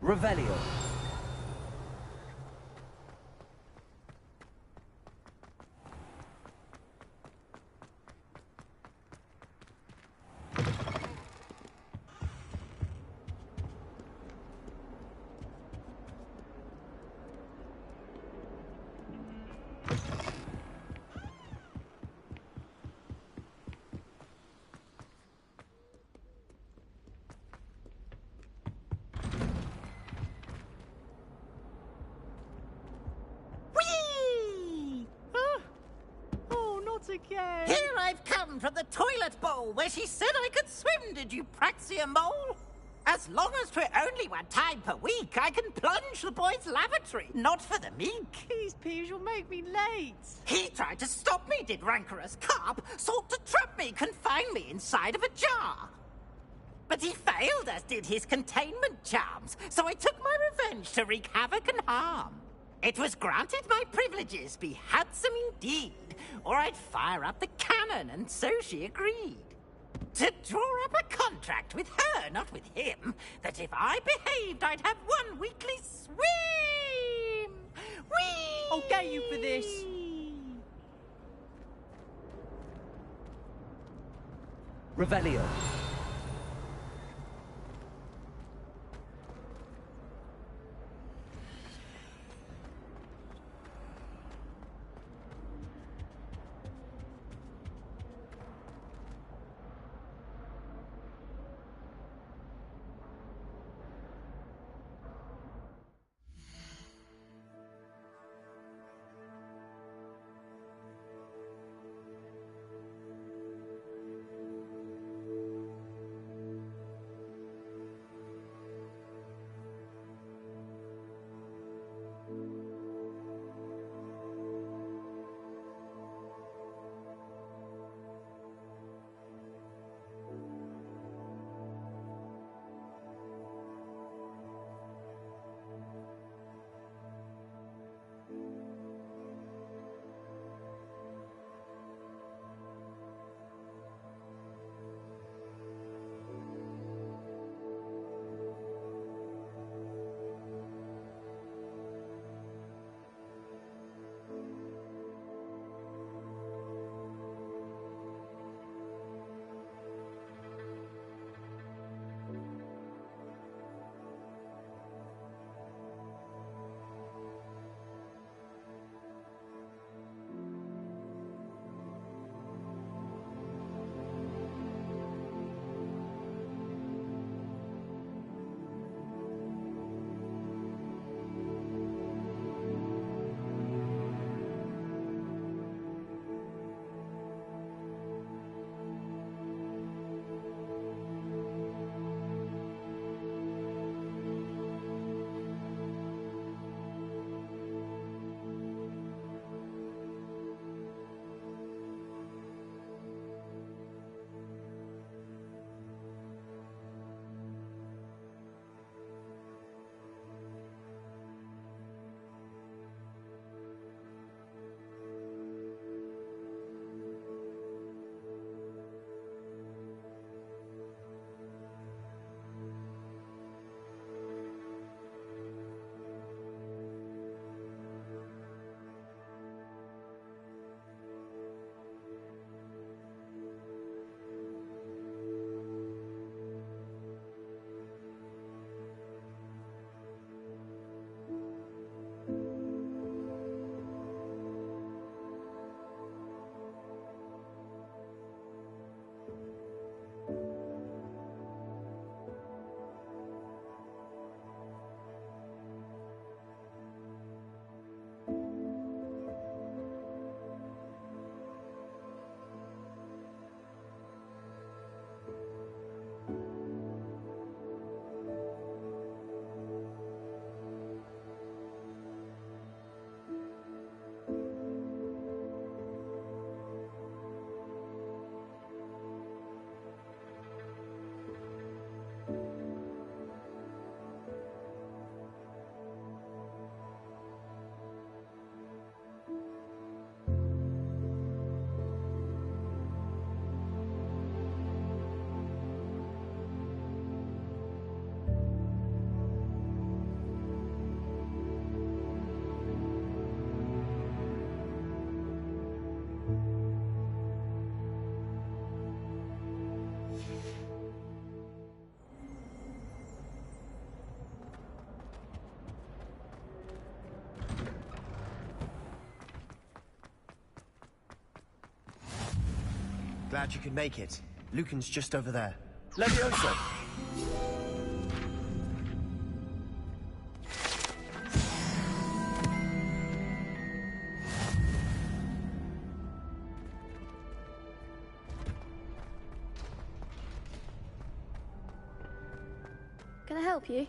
Revelio. Again. Here I've come from the toilet bowl where she said I could swim, did you praxia mole? As long as 'twere only one time per week, I can plunge the boy's lavatory, not for the meek. These peeves will make me late. He tried to stop me, did rancorous carp, sought to trap me, confine me inside of a jar. But he failed, as did his containment charms, so I took my revenge to wreak havoc and harm. It was granted my privileges be handsome indeed, or I'd fire up the cannon, and so she agreed. To draw up a contract with her, not with him, that if I behaved, I'd have one weekly swim! Whee! I'll get you for this. Revelio. Glad you could make it. Lucan's just over there. Levioso! Can I help you?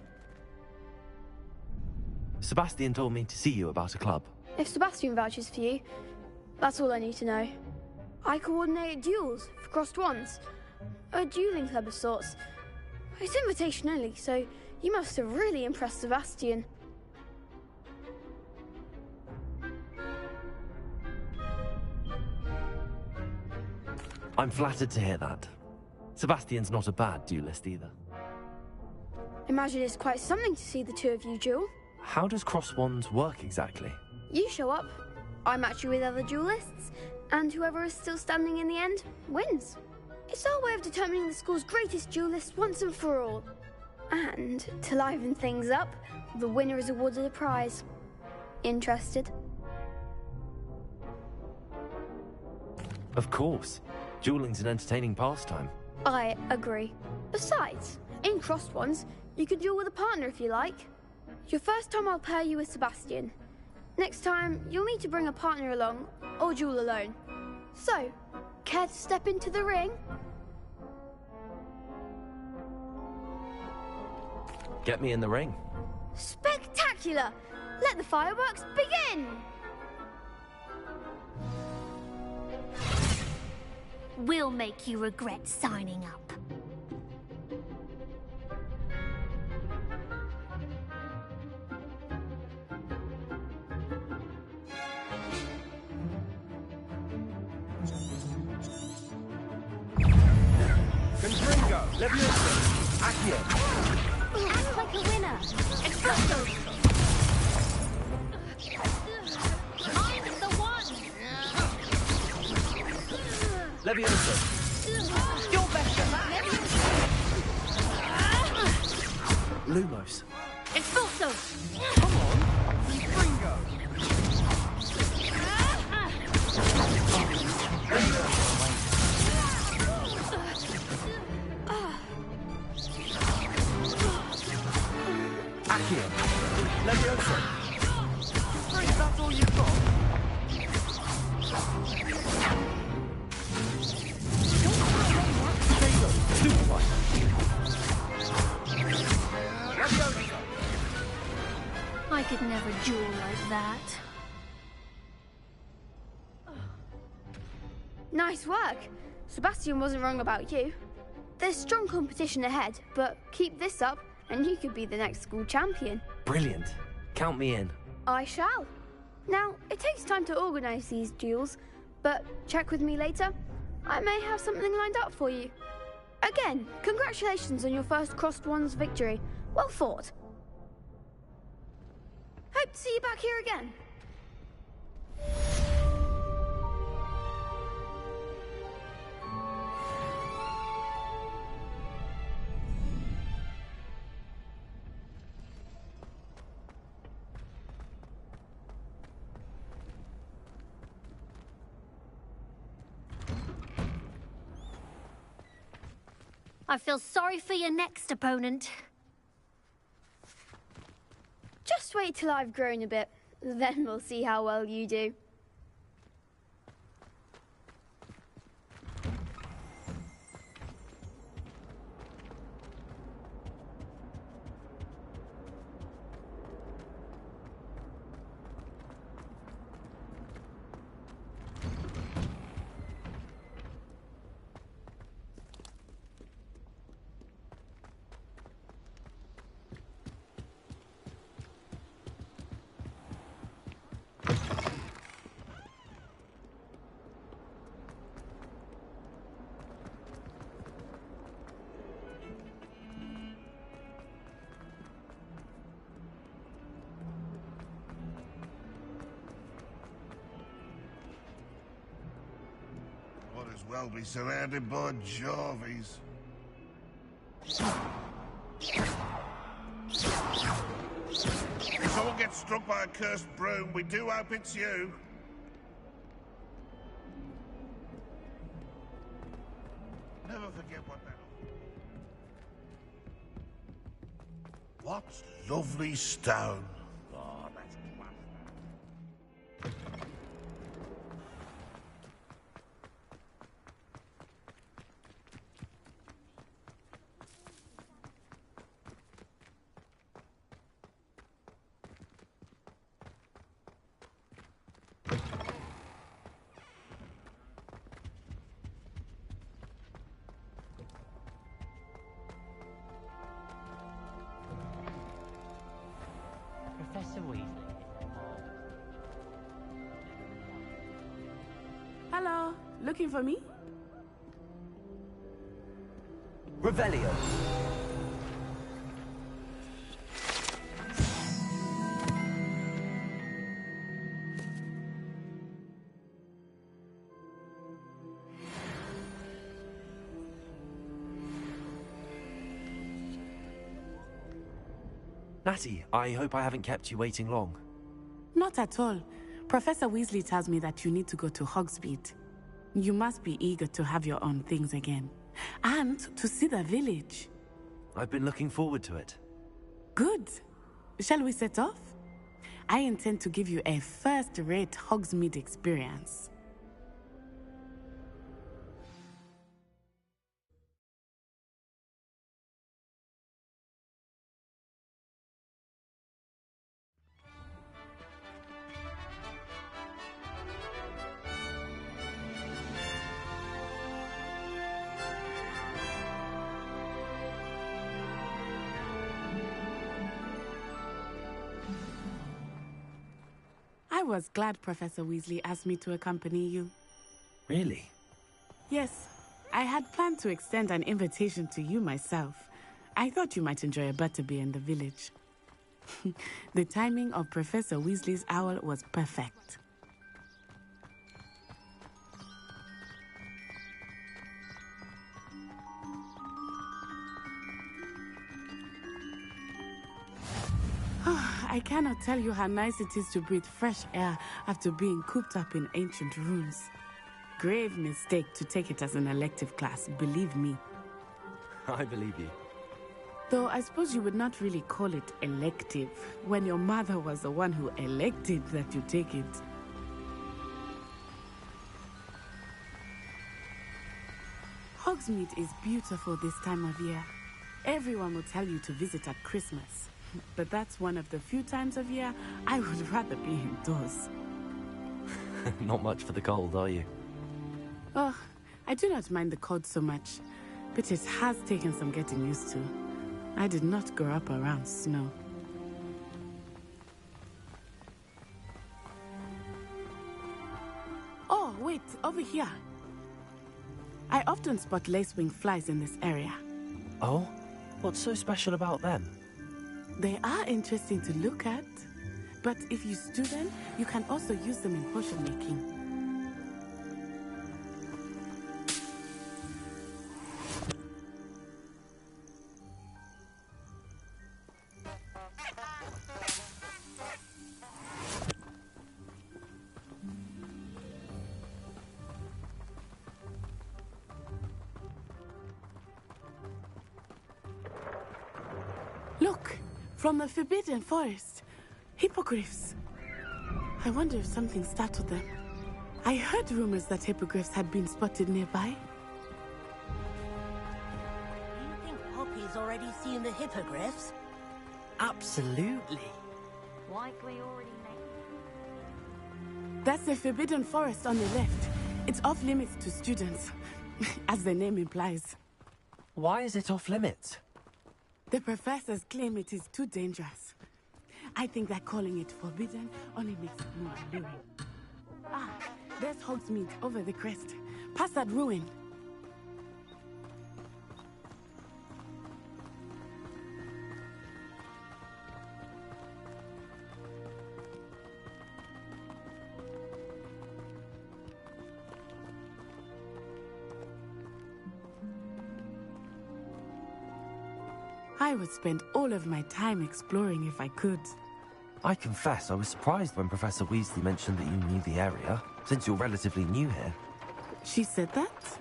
Sebastian told me to see you about a club. If Sebastian vouches for you, that's all I need to know. I coordinate duels for crossed wands. A dueling club of sorts. It's invitation only, so you must have really impressed Sebastian. I'm flattered to hear that. Sebastian's not a bad duelist either. Imagine it's quite something to see the two of you duel. How does cross wands work exactly? You show up, I match you with other duelists, and whoever is still standing in the end wins. It's our way of determining the school's greatest duelist once and for all. And to liven things up, the winner is awarded a prize. Interested? Of course. Dueling's an entertaining pastime. I agree. Besides, in crossed ones, you can duel with a partner if you like. Your first time I'll pair you with Sebastian. Next time, you'll need to bring a partner along, or duel alone. So, care to step into the ring? Get me in the ring. Spectacular! Let the fireworks begin! We'll make you regret signing up. Confringo! Levioso! Accio! Act like a winner! Exploso! I'm the one! Levioso! You're better than that. Lumos! Exploso! Come on. Confringo. Accio! Levioso! Freeze, that's all you've got? I could never duel like that. Nice work. Sebastian wasn't wrong about you. There's strong competition ahead, but keep this up and you could be the next school champion. Brilliant. Count me in. I shall. Now, it takes time to organise these duels, but check with me later. I may have something lined up for you. Again, congratulations on your first crossed wands victory. Well fought. Hope to see you back here again. I feel sorry for your next opponent. Just wait till I've grown a bit, then we'll see how well you do. Might as well be surrounded by Jarvies. If someone gets struck by a cursed broom, we do hope it's you. Never forget what that... What lovely stone. Oh, that's class. Professor Weasley. Hello, looking for me? Revelio. Natty, I hope I haven't kept you waiting long. Not at all. Professor Weasley tells me that you need to go to Hogsmeade. You must be eager to have your own things again. And to see the village. I've been looking forward to it. Good. Shall we set off? I intend to give you a first-rate Hogsmeade experience. I was glad Professor Weasley asked me to accompany you. Really? Yes, I had planned to extend an invitation to you myself. I thought you might enjoy a butterbeer in the village. The timing of Professor Weasley's owl was perfect. I cannot tell you how nice it is to breathe fresh air after being cooped up in ancient rooms. Grave mistake to take it as an elective class, believe me. I believe you. Though I suppose you would not really call it elective when your mother was the one who elected that you take it. Hogsmeade is beautiful this time of year. Everyone will tell you to visit at Christmas. But that's one of the few times of year I would rather be indoors. Not much for the cold, are you? Oh, I do not mind the cold so much, but it has taken some getting used to. I did not grow up around snow. Oh, wait, over here. I often spot lacewing flies in this area. Oh? What's so special about them? They are interesting to look at, but if you stew them, you can also use them in potion making. Look! From the Forbidden Forest. Hippogriffs. I wonder if something startled them. I heard rumors that hippogriffs had been spotted nearby. Do you think Poppy's already seen the hippogriffs? Absolutely. Like we already know. That's the Forbidden Forest on the left. It's off limits to students, as the name implies. Why is it off limits? The professors claim it is too dangerous. I think that calling it forbidden only makes it more alluring. Ah, there's Hogsmeade over the crest. Past that ruin. I would spend all of my time exploring if I could. I confess I was surprised when Professor Weasley mentioned that you knew the area, since you're relatively new here. She said that?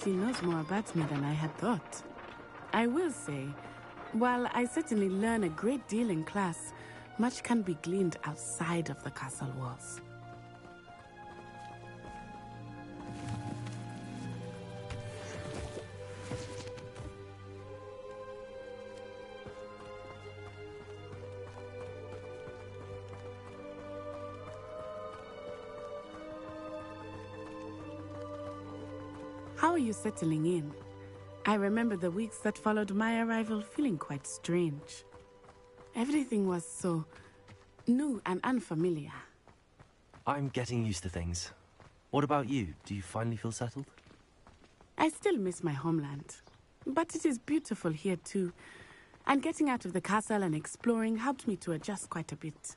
she knows more about me than I had thought. I will say, while I certainly learn a great deal in class, much can be gleaned outside of the castle walls. How are you settling in? I remember the weeks that followed my arrival feeling quite strange. Everything was so new and unfamiliar. I'm getting used to things. What about you? Do you finally feel settled? I still miss my homeland, but it is beautiful here too. And getting out of the castle and exploring helped me to adjust quite a bit.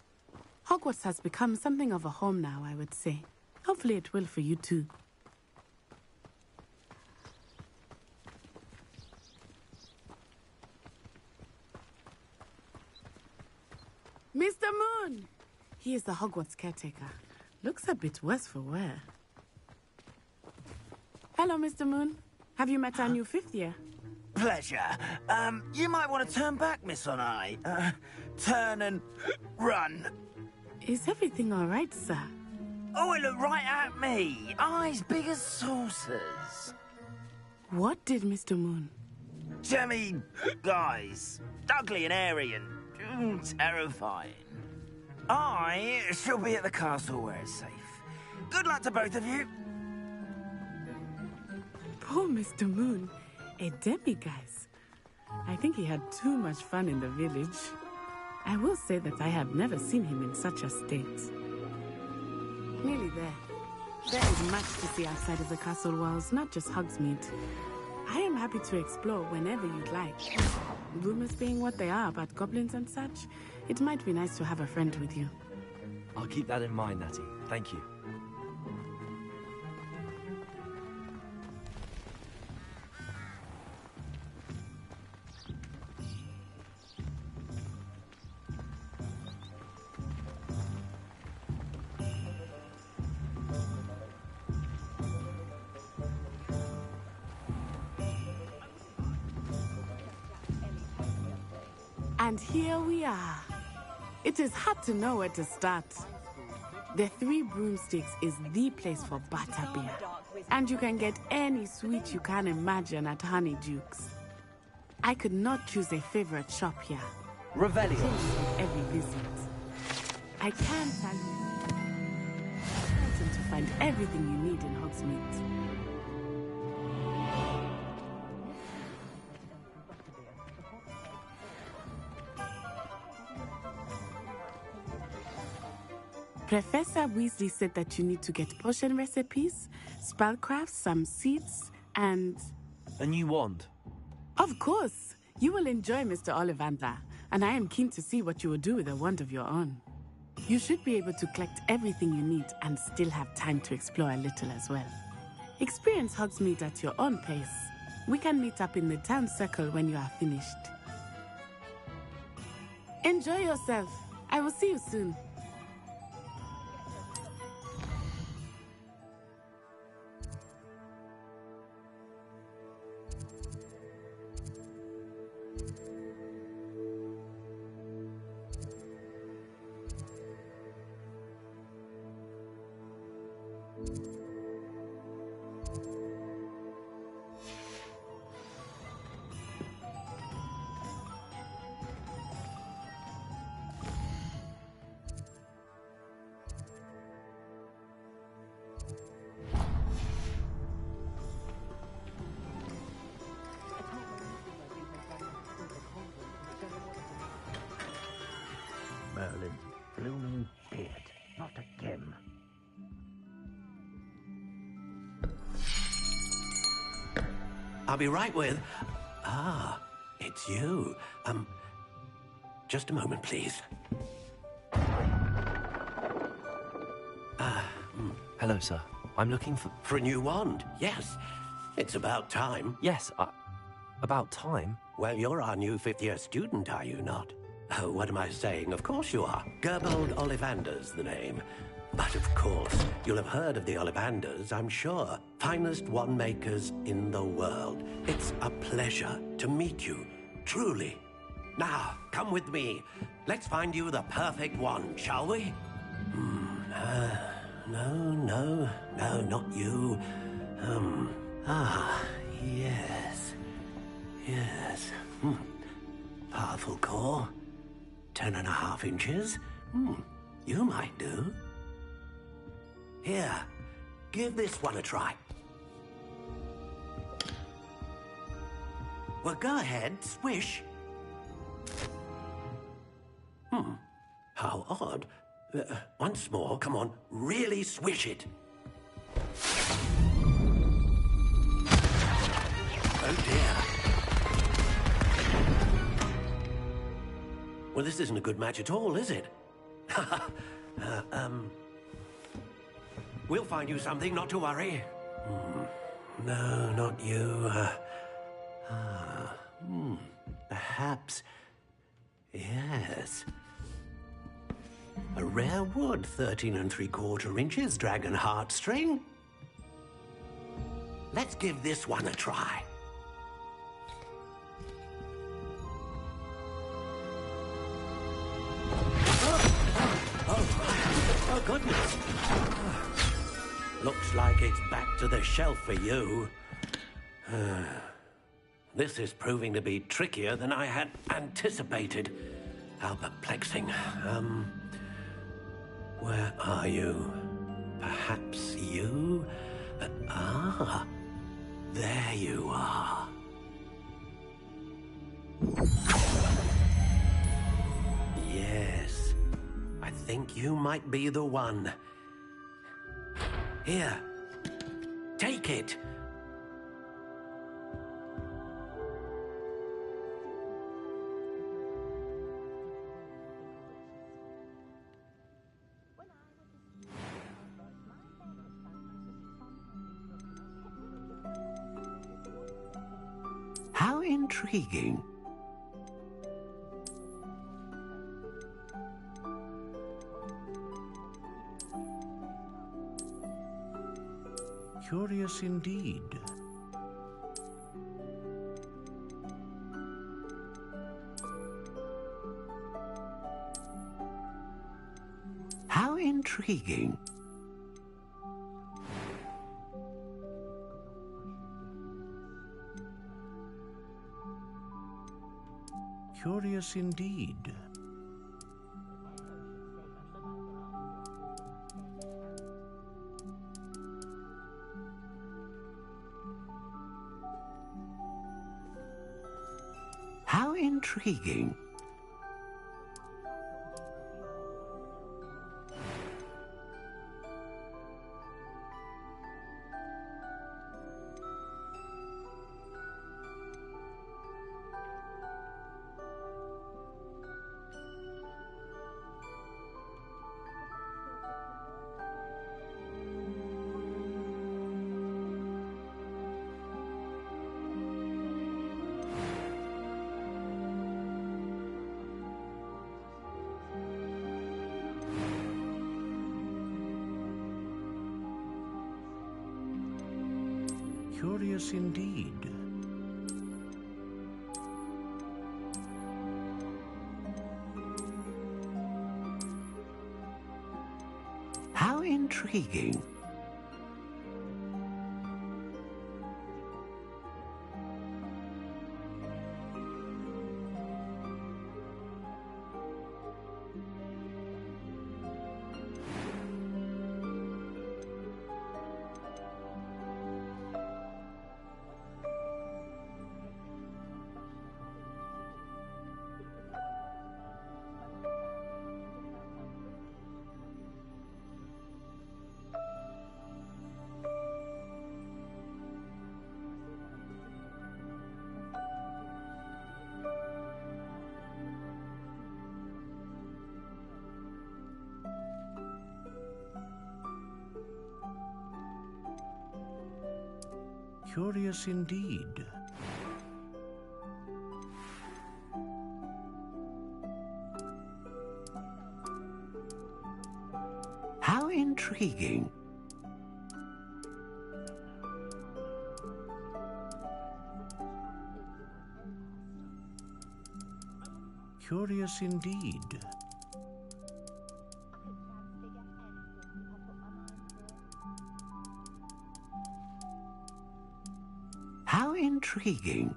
Hogwarts has become something of a home now, I would say. Hopefully it will for you too. Mr. Moon! He is the Hogwarts caretaker. Looks a bit worse for wear. Hello, Mr. Moon. Have you met our new fifth year? Pleasure. You might want to turn back, Miss Onai. Turn and run. Is everything all right, sir? Oh, it looked right at me. Eyes big as saucers. What did Mr. Moon? Jemmy guys. Ugly and airy and terrifying. I shall be at the castle where it's safe. Good luck to both of you. Poor Mr. Moon. A demiguise. I think he had too much fun in the village. I will say that I have never seen him in such a state. Nearly there. There is much to see outside of the castle walls, not just Hogsmeade. I am happy to explore whenever you'd like. Rumors being what they are about goblins and such, it might be nice to have a friend with you. I'll keep that in mind, Natty. Thank you. And here we are. It is hard to know where to start. The Three Broomsticks is the place for butterbeer. And you can get any sweet you can imagine at Honeydukes. I could not choose a favorite shop here. Revelio. With every visit. I can tell you, it's certain to find everything you need in Hogsmeade. Professor Weasley said that you need to get potion recipes, spellcrafts, some seeds, and... A new wand? Of course! You will enjoy Mr. Ollivander, and I am keen to see what you will do with a wand of your own. You should be able to collect everything you need and still have time to explore a little as well. Experience Hogsmeade at your own pace. We can meet up in the town circle when you are finished. Enjoy yourself. I will see you soon. Merlin, blooming beard, not again. I'll be right with... Ah, it's you. Just a moment, please. Hello, sir. I'm looking for... For a new wand, yes. It's about time. Yes, about time? Well, you're our new fifth-year student, are you not? Oh, what am I saying? Of course you are. Gerbold Ollivander's the name. But of course, you'll have heard of the Ollivanders, I'm sure. Finest wand makers in the world. It's a pleasure to meet you, truly. Now, come with me. Let's find you the perfect wand, shall we? No, not you. Yes. Powerful core. 10.5 inches. You might do. Here, give this one a try. Well, go ahead, swish. How odd. Once more, come on, really swish it. Oh dear. Well, this isn't a good match at all, is it? We'll find you something, not to worry. No, not you. Perhaps. Yes. A rare wood, 13 3/4 inches, dragon heartstring. Let's give this one a try. Oh, goodness. Looks like it's back to the shelf for you. This is proving to be trickier than I had anticipated. How perplexing. Where are you? Perhaps you? There you are. Yes, I think you might be the one. Here, take it. How intriguing. Curious indeed. How intriguing. Curious indeed. How intriguing. Curious indeed. How intriguing. Curious indeed. How intriguing. Curious indeed. How intriguing.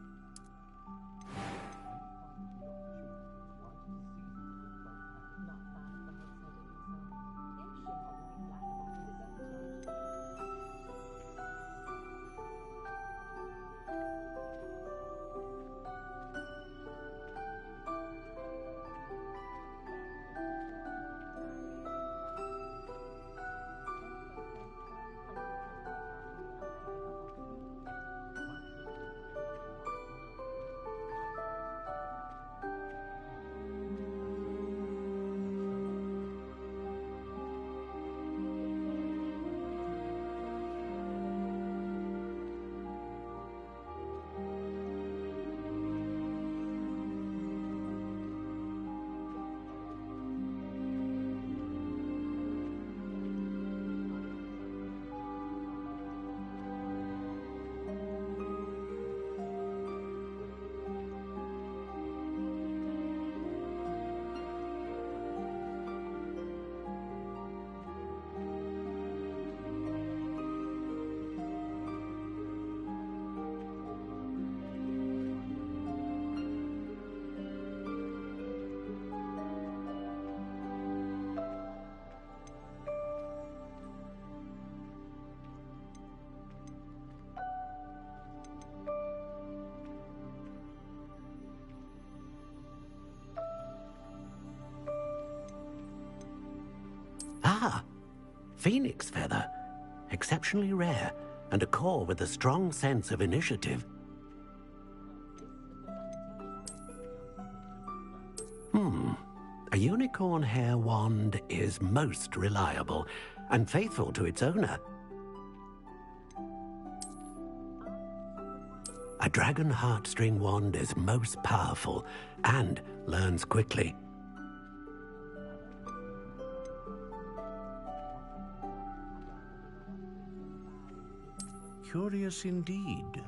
Ah, phoenix feather. Exceptionally rare, and a core with a strong sense of initiative. A unicorn hair wand is most reliable and faithful to its owner. A dragon heartstring wand is most powerful and learns quickly. Curious indeed.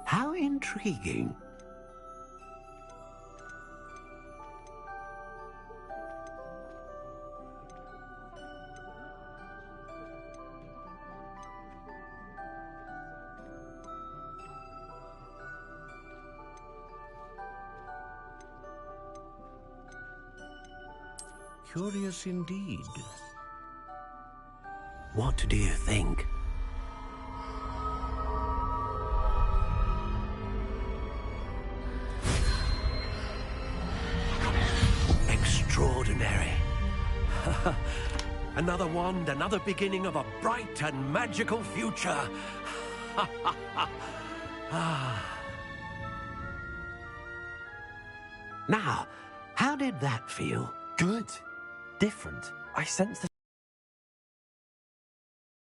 How intriguing. Curious indeed. What do you think? Extraordinary. Another wand, another beginning of a bright and magical future. Now, how did that feel? Good. Different. I sense the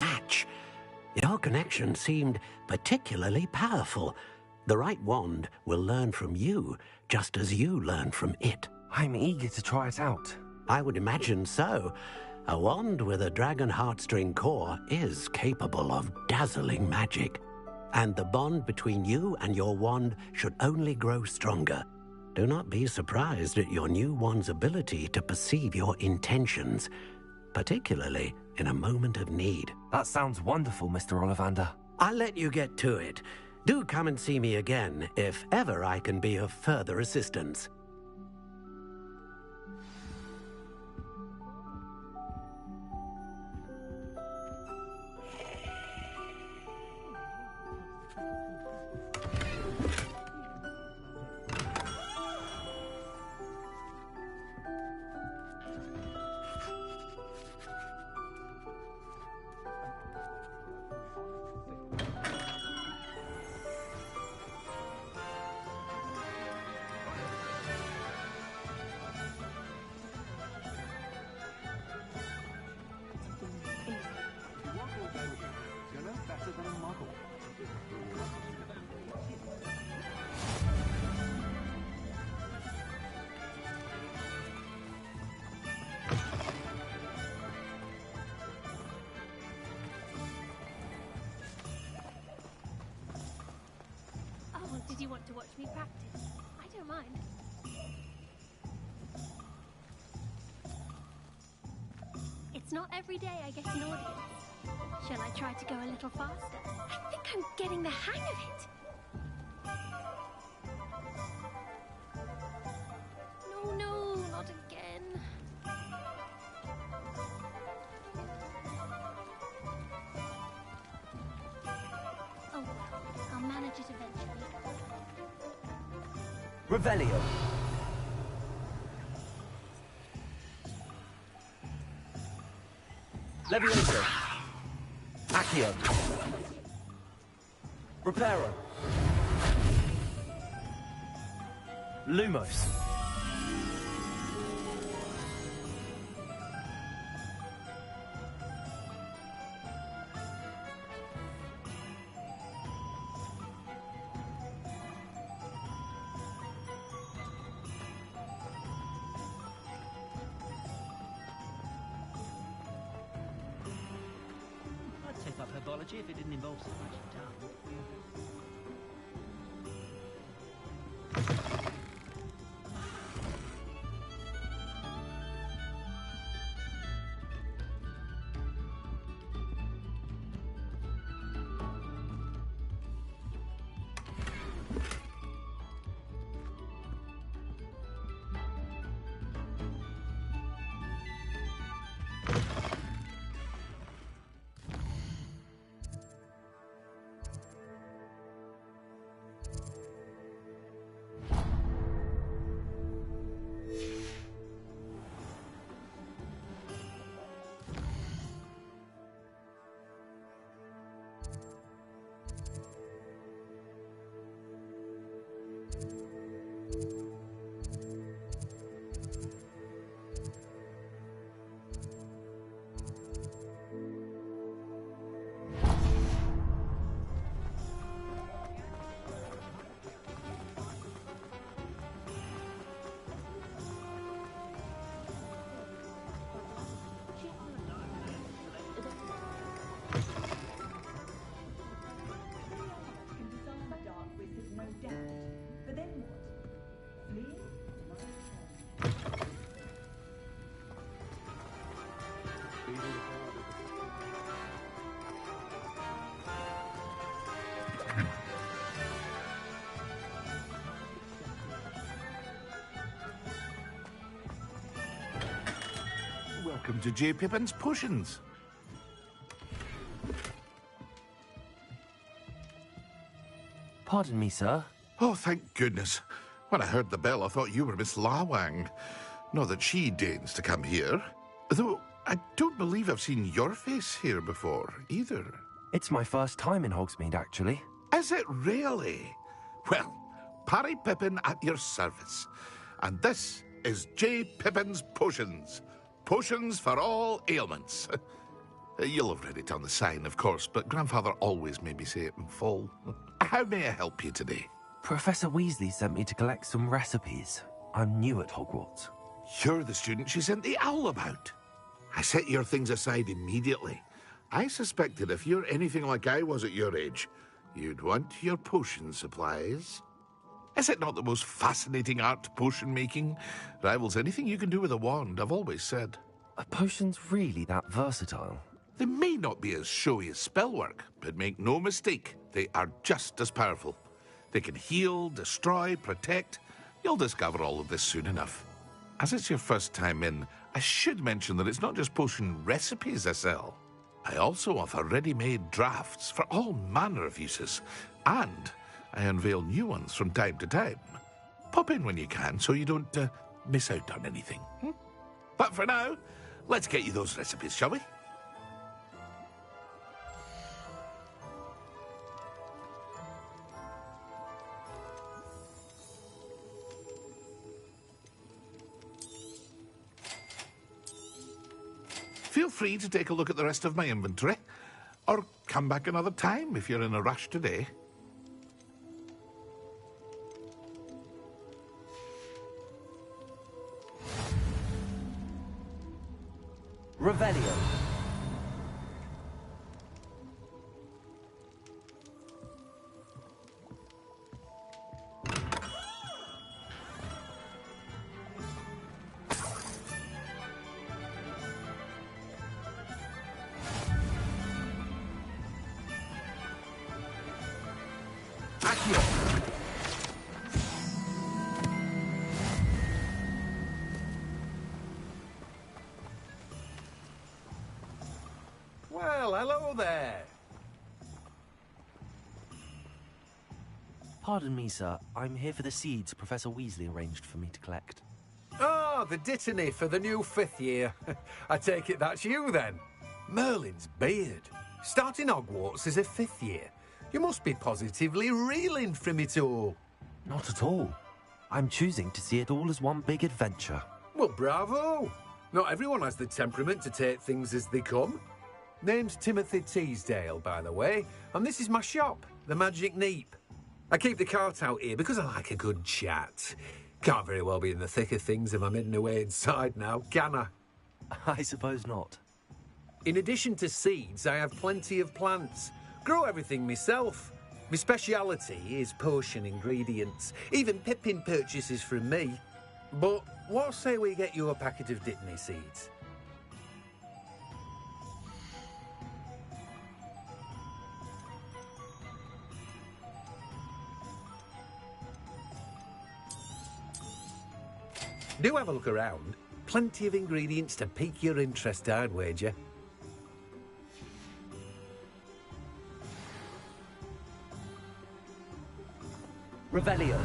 Match. Your connection seemed particularly powerful. The right wand will learn from you, just as you learn from it. I'm eager to try it out. I would imagine so. A wand with a dragon heartstring core is capable of dazzling magic. And the bond between you and your wand should only grow stronger. Do not be surprised at your new wand's ability to perceive your intentions, particularly in a moment of need. That sounds wonderful, Mr. Ollivander. I'll let you get to it. Do come and see me again if ever I can be of further assistance. watch me practice. I don't mind. It's not every day I get an audience. Shall I try to go a little faster? I think I'm getting the hang of it. No, not again. Oh well, I'll manage it eventually. Revelio. Levioso. Accio. Reparo. Lumos. I'd take up herbology if it didn't involve so much tongue. Welcome to J. Pippin's Potions. Pardon me, sir. Oh, thank goodness. When I heard the bell, I thought you were Miss Lawang. Not that she deigns to come here. Though I don't believe I've seen your face here before, either. It's my first time in Hogsmeade, actually. Is it really? Well, Parry Pippin at your service. And this is J. Pippin's Potions. Potions for all ailments. You'll have read it on the sign, of course, but Grandfather always made me say it in full. How may I help you today? Professor Weasley sent me to collect some recipes. I'm new at Hogwarts. You're the student she sent the owl about. I set your things aside immediately. I suspected if you're anything like I was at your age, you'd want your potion supplies. Is it not the most fascinating art, potion making? Rivals anything you can do with a wand, I've always said. Are potions really that versatile? They may not be as showy as spellwork, but make no mistake, they are just as powerful. They can heal, destroy, protect. You'll discover all of this soon enough. As it's your first time in, I should mention that it's not just potion recipes I sell. I also offer ready-made drafts for all manner of uses, and I unveil new ones from time to time. Pop in when you can so you don't miss out on anything. But for now, let's get you those recipes, shall we? Feel free to take a look at the rest of my inventory, or come back another time if you're in a rush today. Revelio. Accio! Well, hello there. Pardon me, sir. I'm here for the seeds Professor Weasley arranged for me to collect. Ah, the dittany for the new 5th year. I take it that's you, then. Merlin's beard. Starting Hogwarts as a 5th year. You must be positively reeling from it all. Not at all. I'm choosing to see it all as one big adventure. Well, bravo. Not everyone has the temperament to take things as they come. Name's Timothy Teasdale, by the way, and this is my shop, the Magic Neep. I keep the cart out here because I like a good chat. Can't very well be in the thick of things if I'm hidden away inside now, can I? I suppose not. In addition to seeds, I have plenty of plants. Grow everything myself. My speciality is potion ingredients. Even Pippin purchases from me. But what say we get you a packet of dittany seeds? Do have a look around. Plenty of ingredients to pique your interest, I'd wager. Revelio.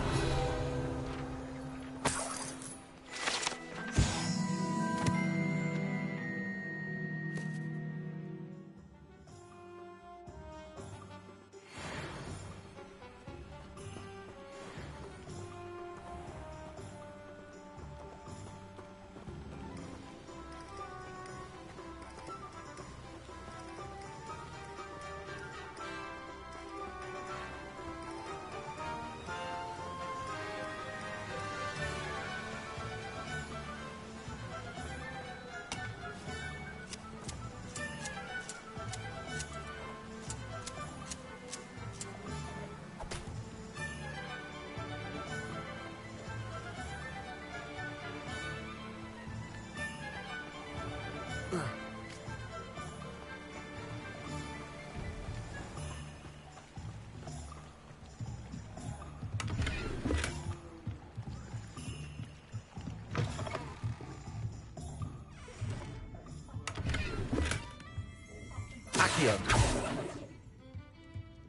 Accio.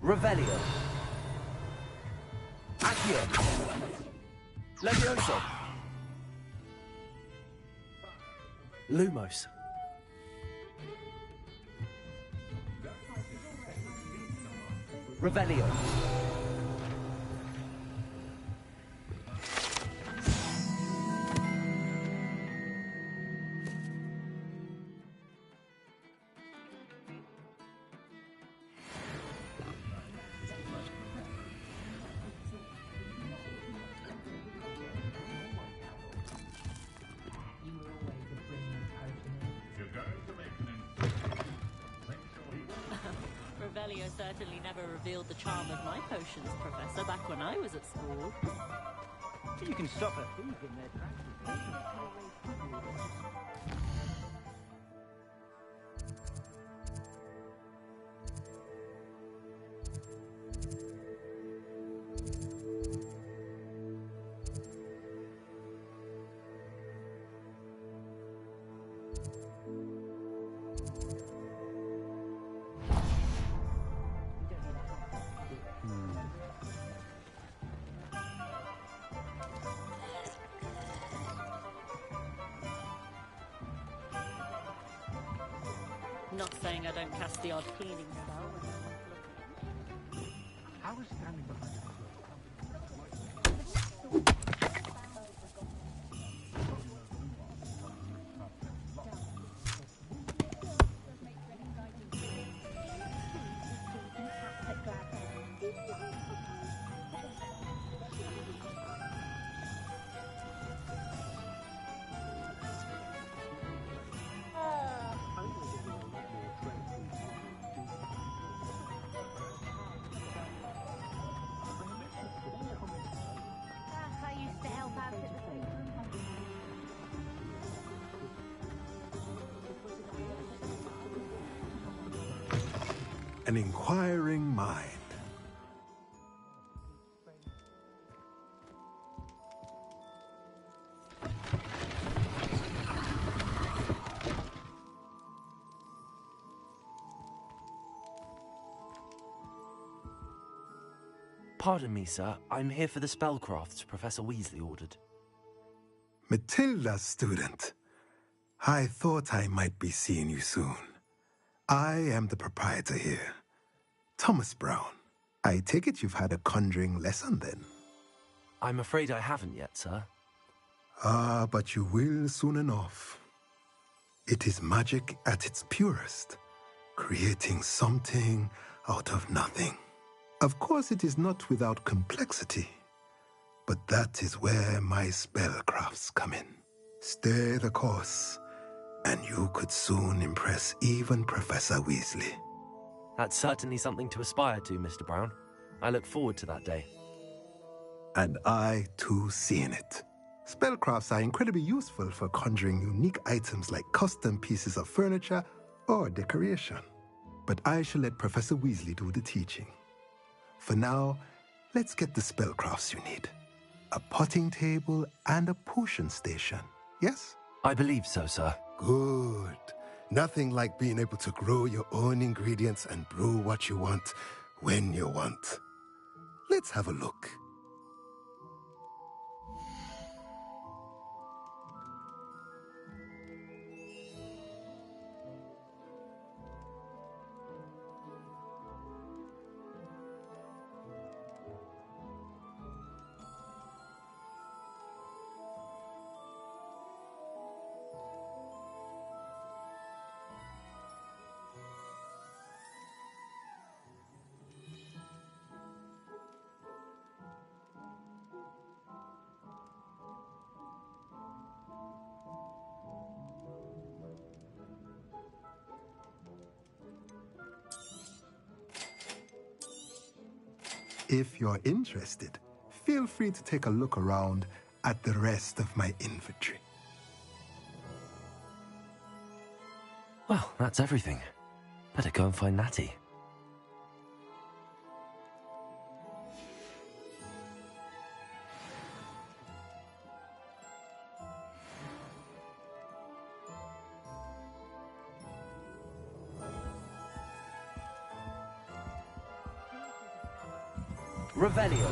Revelio. Accio. Levioso. Lumos. Revelio. Revelio certainly never revealed the charm of my potions, Professor, back when I was at school. You can stop a thief in their tracks. Not saying I don't cast the odd healing spell when I'm not looking. I was standing behind a An inquiring mind. Pardon me, sir. I'm here for the spellcrafts Professor Weasley ordered. Matilda's student. I thought I might be seeing you soon. I am the proprietor here, Thomas Brown. I take it you've had a conjuring lesson then? I'm afraid I haven't yet, sir. Ah, but you will soon enough. It is magic at its purest, creating something out of nothing. Of course, it is not without complexity, but that is where my spellcrafts come in. Stay the course, and you could soon impress even Professor Weasley. That's certainly something to aspire to, Mr. Brown. I look forward to that day. And I, too, seeing it. Spellcrafts are incredibly useful for conjuring unique items like custom pieces of furniture or decoration. But I shall let Professor Weasley do the teaching. For now, let's get the spellcrafts you need. A potting table and a potion station, yes? I believe so, sir. Good. Nothing like being able to grow your own ingredients and brew what you want when you want. Let's have a look. If you're interested, feel free to take a look around at the rest of my inventory. Well, that's everything. Better go and find Natty. Revelio.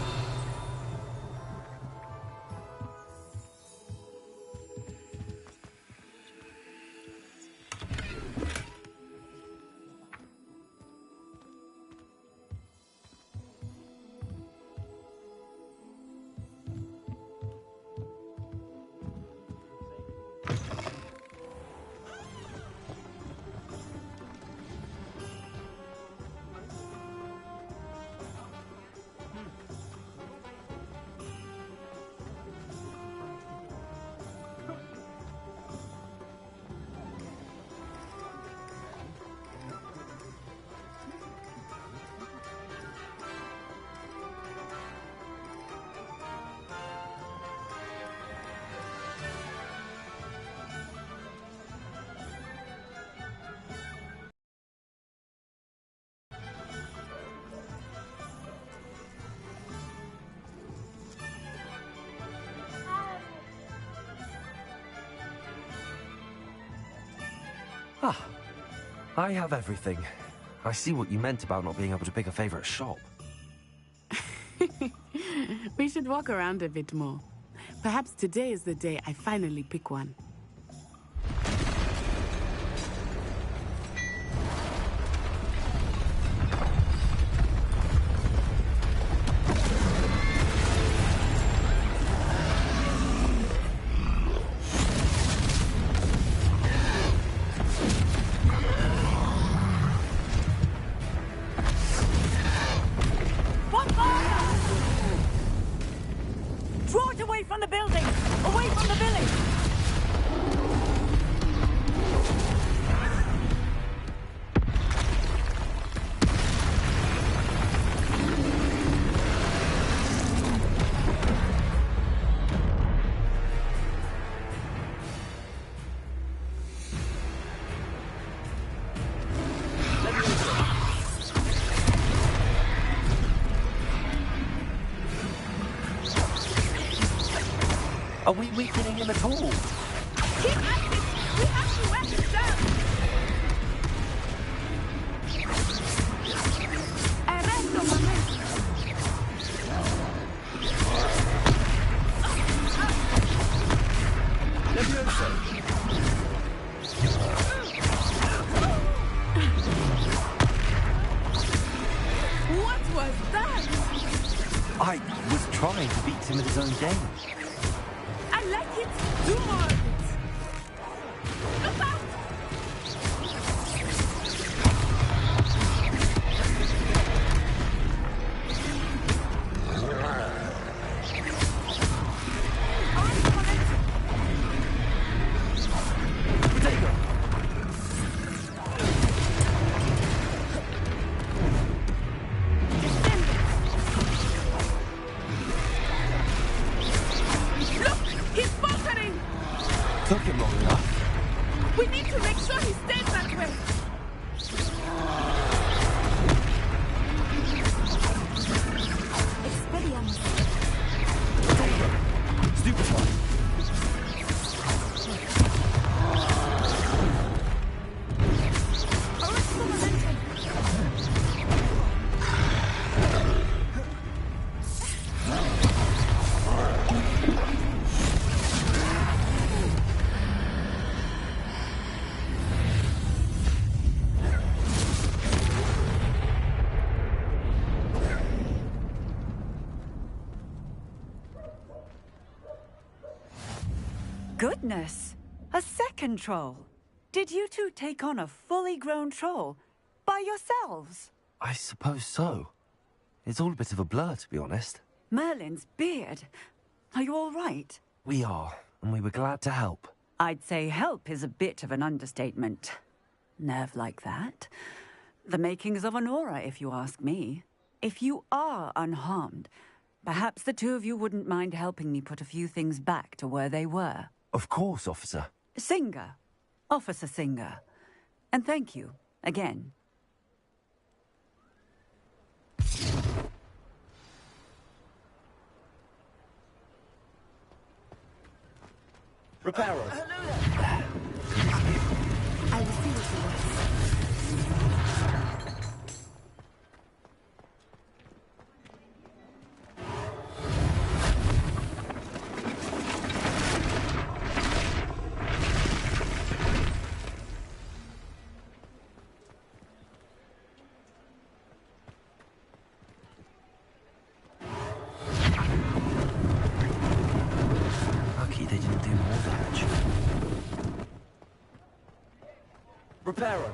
Ah, I have everything. I see what you meant about not being able to pick a favorite shop. We should walk around a bit more. Perhaps today is the day I finally pick one. Draw it away from the building! Away from the village! Are we weakening him at all? Keep at it! We have to wear him down! Arresto, momento. What was that? I was trying to beat him at his own game. I like it. Do more of it. Look out! Took him long enough. We need to make sure he stays that way. Expelliarmus. Stupefy. Goodness! A second troll. Did you two take on a fully grown troll by yourselves? I suppose so. It's all a bit of a blur, to be honest. Merlin's beard. Are you all right? We are, and we were glad to help. I'd say help is a bit of an understatement. Nerve like that. The makings of an aura, if you ask me. If you are unharmed, perhaps the two of you wouldn't mind helping me put a few things back to where they were. Of course, officer. Singer. Officer Singer. And thank you, again. Reparo. I will see what he wants. Lucky they didn't do more damage. Reparo.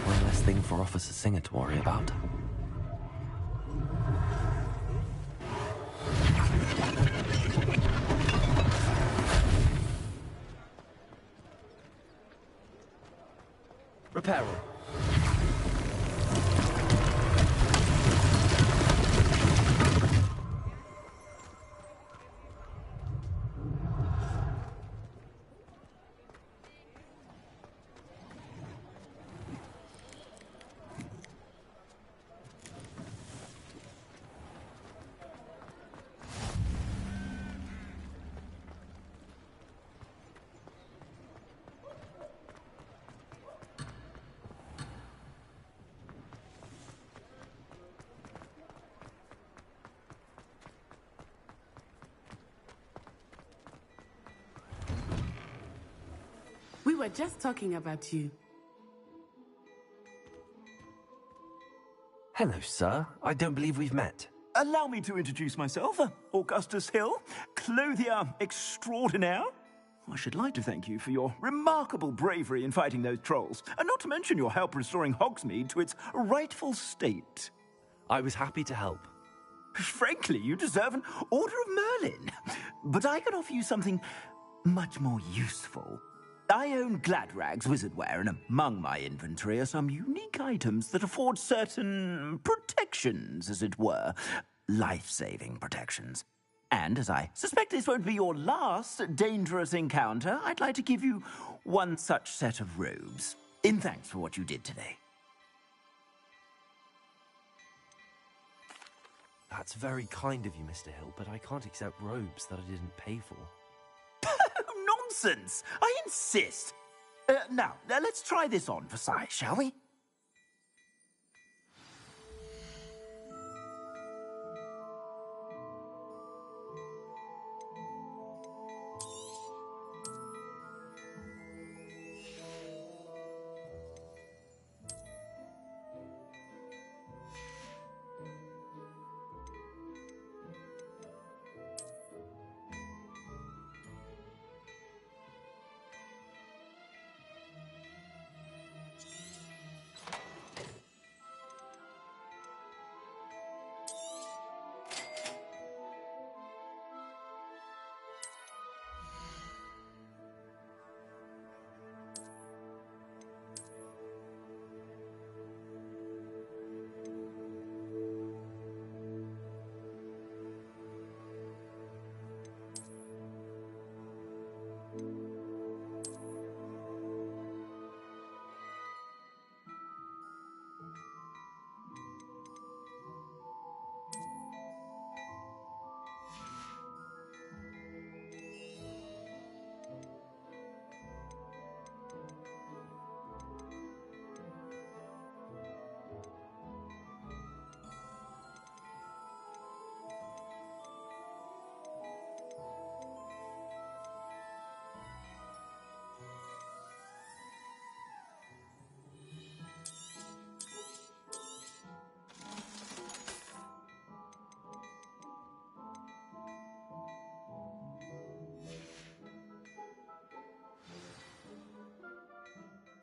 One less thing for Officer Singer to worry about. Reparo. We were just talking about you. Hello, sir. I don't believe we've met. Allow me to introduce myself, Augustus Hill, clothier extraordinaire. I should like to thank you for your remarkable bravery in fighting those trolls, and not to mention your help restoring Hogsmeade to its rightful state. I was happy to help. Frankly, you deserve an Order of Merlin. But I can offer you something much more useful. I own Gladrag's wizardware, and among my inventory are some unique items that afford certain protections, as it were. Life-saving protections. And as I suspect this won't be your last dangerous encounter, I'd like to give you one such set of robes, in thanks for what you did today. That's very kind of you, Mr. Hill, but I can't accept robes that I didn't pay for. nonsense! I insist. Now, let's try this on for size, shall we?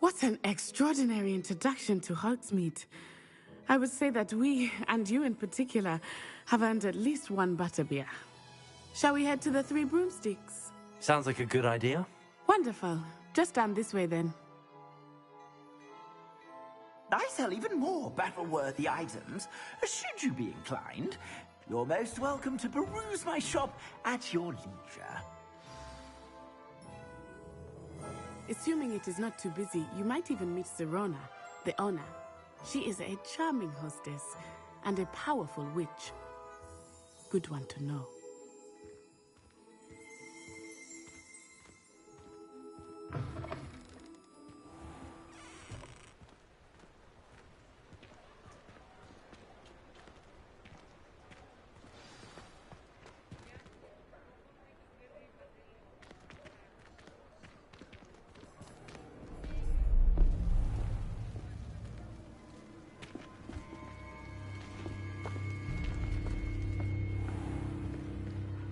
What an extraordinary introduction to Hogsmeade. I would say that we, and you in particular, have earned at least one butterbeer. Shall we head to the Three Broomsticks? Sounds like a good idea. Wonderful. Just down this way then. I sell even more battle-worthy items. Should you be inclined, you're most welcome to peruse my shop at your leisure. Assuming it is not too busy, you might even meet Sirona, the owner. She is a charming hostess and a powerful witch. Good one to know.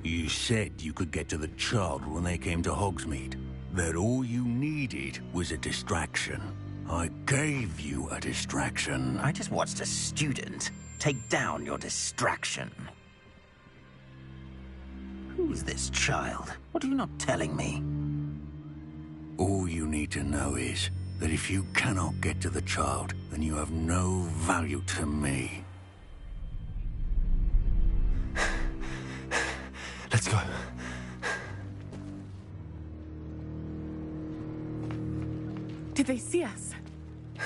You said you could get to the child when they came to Hogsmeade. That all you needed was a distraction. I gave you a distraction. I just watched a student take down your distraction. Who's this child? What are you not telling me? All you need to know is that if you cannot get to the child, then you have no value to me. Let's go. Did they see us?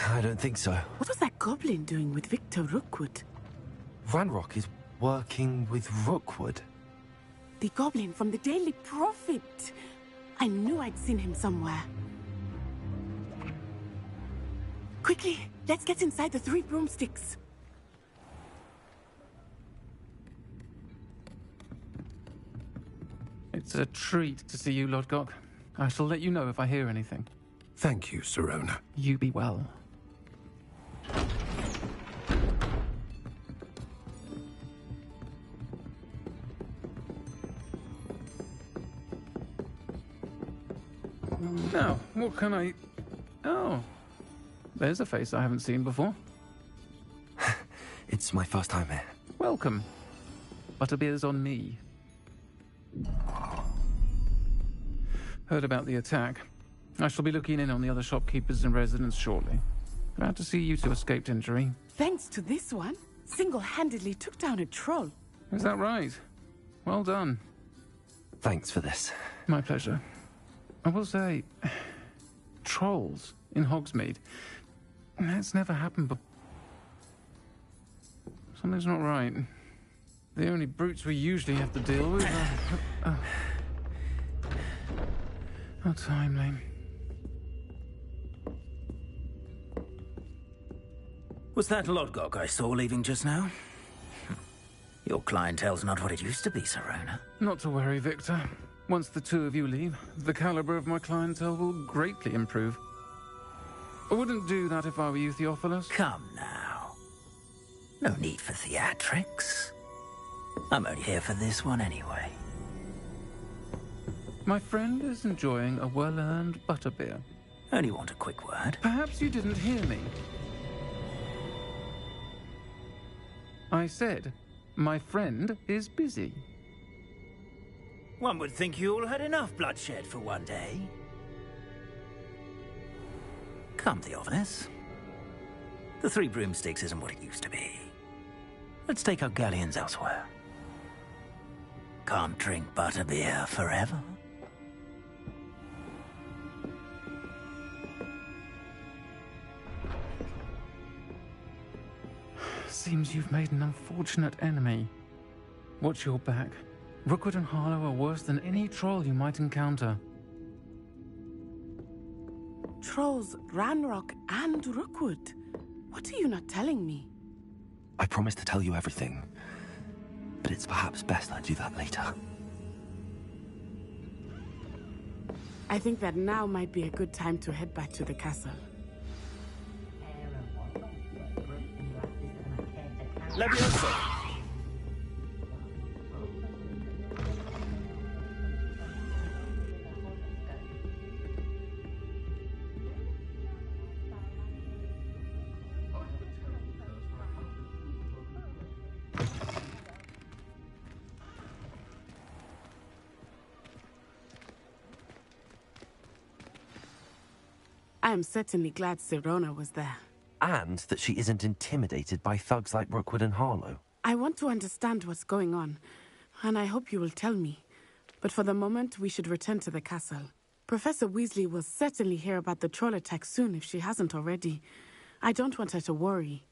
I don't think so. What was that goblin doing with Victor Rookwood? Ranrock is working with Rookwood. The goblin from the Daily Prophet. I knew I'd seen him somewhere. Quickly, let's get inside the Three Broomsticks. It's a treat to see you, Lodgok. I shall let you know if I hear anything. Thank you, Sirona. You be well. Now, what can I... Oh, there's a face I haven't seen before. It's my first time here. Welcome. Butterbeer's on me. Heard about the attack. I shall be looking in on the other shopkeepers and residents shortly. Glad to see you two escaped injury. Thanks to this one, single-handedly took down a troll. Is that right? Well done. Thanks for this. My pleasure. I will say, trolls in Hogsmeade. That's never happened before. Something's not right. The only brutes we usually have to deal with are... How timely. Was that Lodgok I saw leaving just now? Your clientele's not what it used to be, Serona. Not to worry, Victor. Once the two of you leave, the caliber of my clientele will greatly improve. I wouldn't do that if I were you, Theophilus. Come now. No need for theatrics. I'm only here for this one anyway. My friend is enjoying a well-earned butterbeer. Only want a quick word. Perhaps you didn't hear me. I said, my friend is busy. One would think you all had enough bloodshed for one day. Come, Theophilus. The Three Broomsticks isn't what it used to be. Let's take our galleons elsewhere. Can't drink butterbeer forever. Seems you've made an unfortunate enemy. Watch your back. Rookwood and Harlow are worse than any troll you might encounter. Trolls, Ranrock, and Rookwood. What are you not telling me? I promised to tell you everything, but it's perhaps best I do that later. I think that now might be a good time to head back to the castle. Levioso! I am certainly glad Serona was there. And that she isn't intimidated by thugs like Rookwood and Harlow. I want to understand what's going on, and I hope you will tell me. But for the moment, we should return to the castle. Professor Weasley will certainly hear about the troll attack soon if she hasn't already. I don't want her to worry.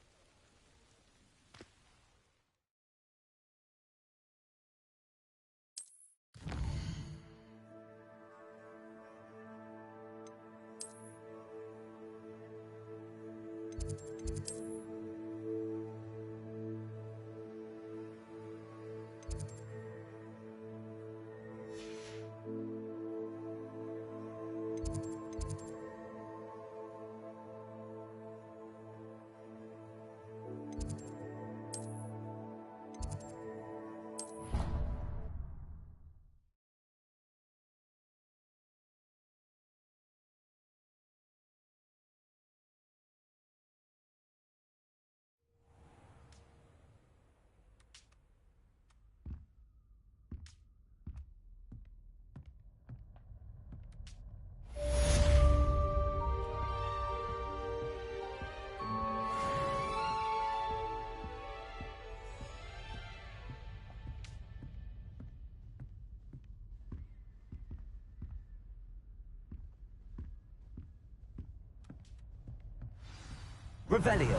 Revelio.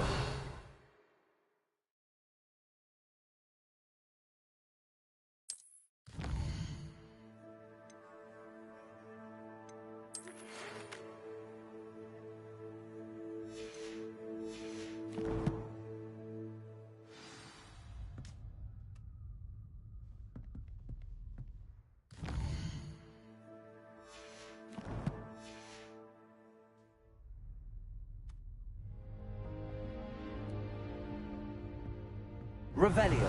Revelio.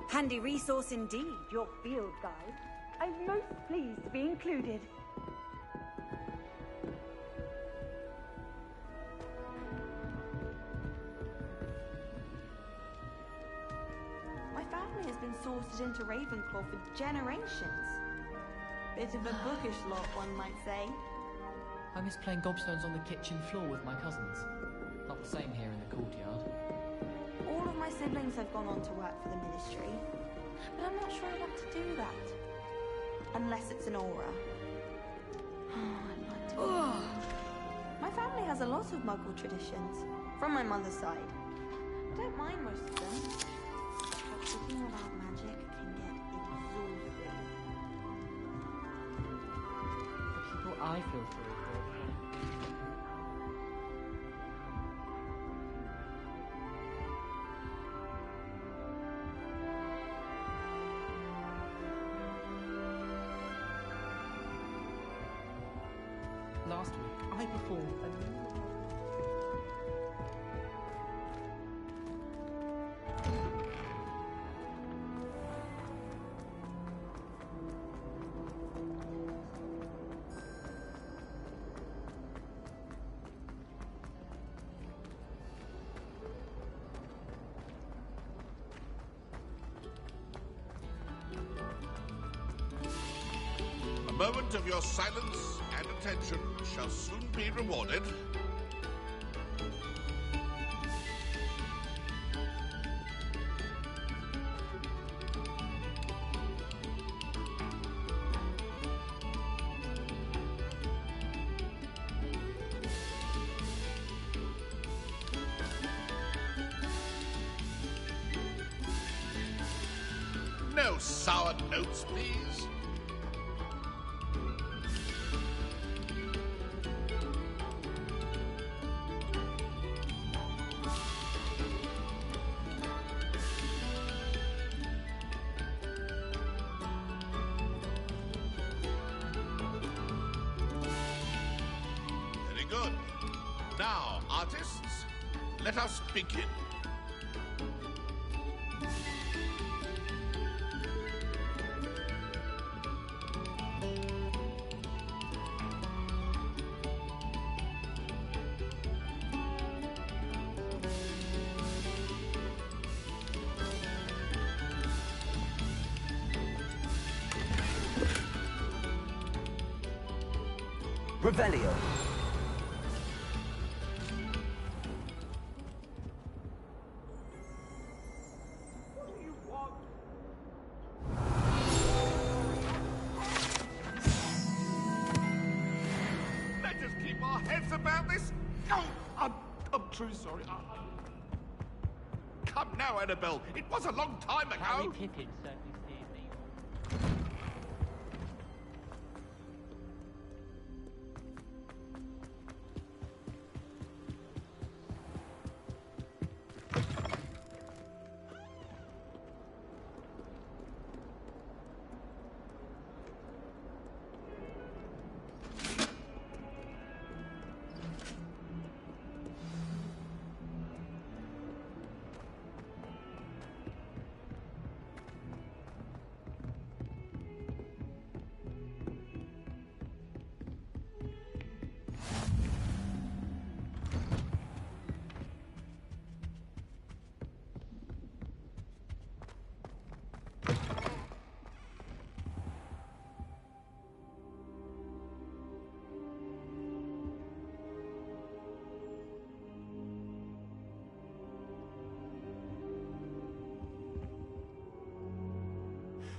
Handy resource indeed, your field guide. I'm most pleased to be included. My family has been sorted into Ravenclaw for generations. Bit of a bookish lot, one might say. I miss playing gobstones on the kitchen floor with my cousins. Not the same here in the courtyard. All of my siblings have gone on to work for the Ministry, but I'm not sure I want to do that. Unless it's an aura. I'd like to. My family has a lot of Muggle traditions, from my mother's side. I don't mind most of them, but thinking about magic can get exhausting. The people I feel for. Last week, I performed A moment of your silence and attention shall soon be rewarded. No sour notes, please. Very good. Now, artists, let us begin. Revelio. Let us keep our heads about this. Oh, I'm truly sorry. Come now, Annabelle. It was a long time ago. Harry Pippin certainly steers me.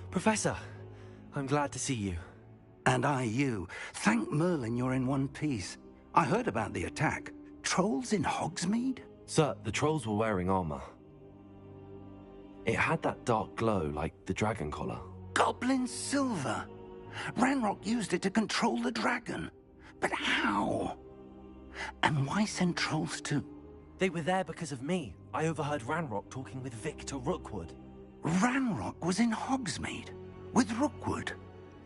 Professor, I'm glad to see you. And I you. Thank Merlin you're in one piece. I heard about the attack. Trolls in Hogsmeade? Sir, the trolls were wearing armor. It had that dark glow like the dragon collar. Goblin silver. Ranrock used it to control the dragon. But how? And why send trolls too? They were there because of me. I overheard Ranrock talking with Victor Rookwood. Ranrock was in Hogsmeade with Rookwood.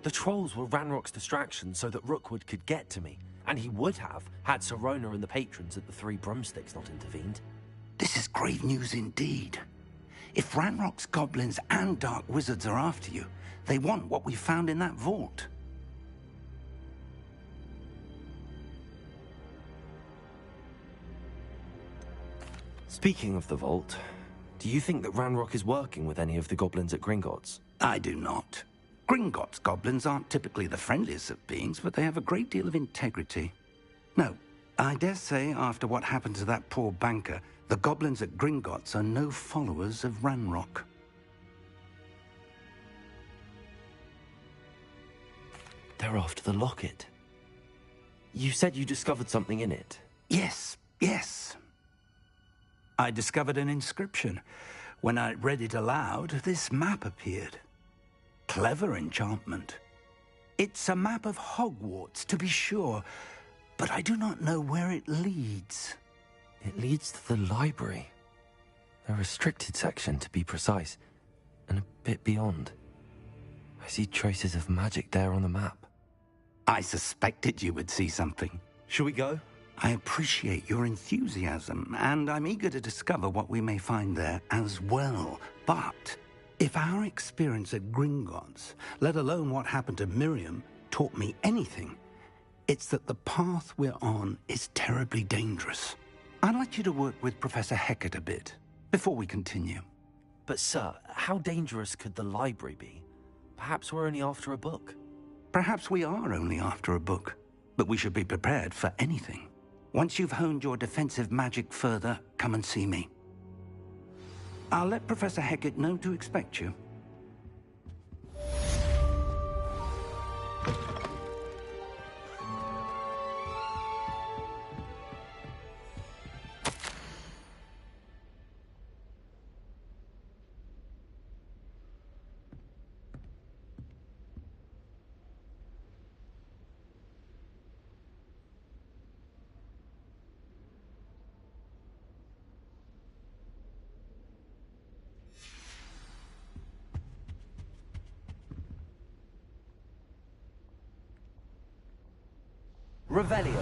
The trolls were Ranrock's distraction so that Rookwood could get to me, and he would have had Sirona and the patrons at the Three Broomsticks not intervened. This is grave news indeed. If Ranrock's goblins and dark wizards are after you, they want what we found in that vault. Speaking of the vault, do you think that Ranrock is working with any of the goblins at Gringotts? I do not. Gringotts goblins aren't typically the friendliest of beings, but they have a great deal of integrity. No, I dare say after what happened to that poor banker, the goblins at Gringotts are no followers of Ranrock. They're after the locket. You said you discovered something in it. Yes, yes. I discovered an inscription. When I read it aloud, this map appeared. Clever enchantment. It's a map of Hogwarts, to be sure, but I do not know where it leads. It leads to the library. The restricted section, to be precise, and a bit beyond. I see traces of magic there on the map. I suspected you would see something. Shall we go? I appreciate your enthusiasm, and I'm eager to discover what we may find there as well. But if our experience at Gringotts, let alone what happened to Miriam, taught me anything, it's that the path we're on is terribly dangerous. I'd like you to work with Professor Hecat a bit before we continue. But sir, how dangerous could the library be? Perhaps we're only after a book. Perhaps we are only after a book, but we should be prepared for anything. Once you've honed your defensive magic further, come and see me. I'll let Professor Hecat know to expect you. Revelio.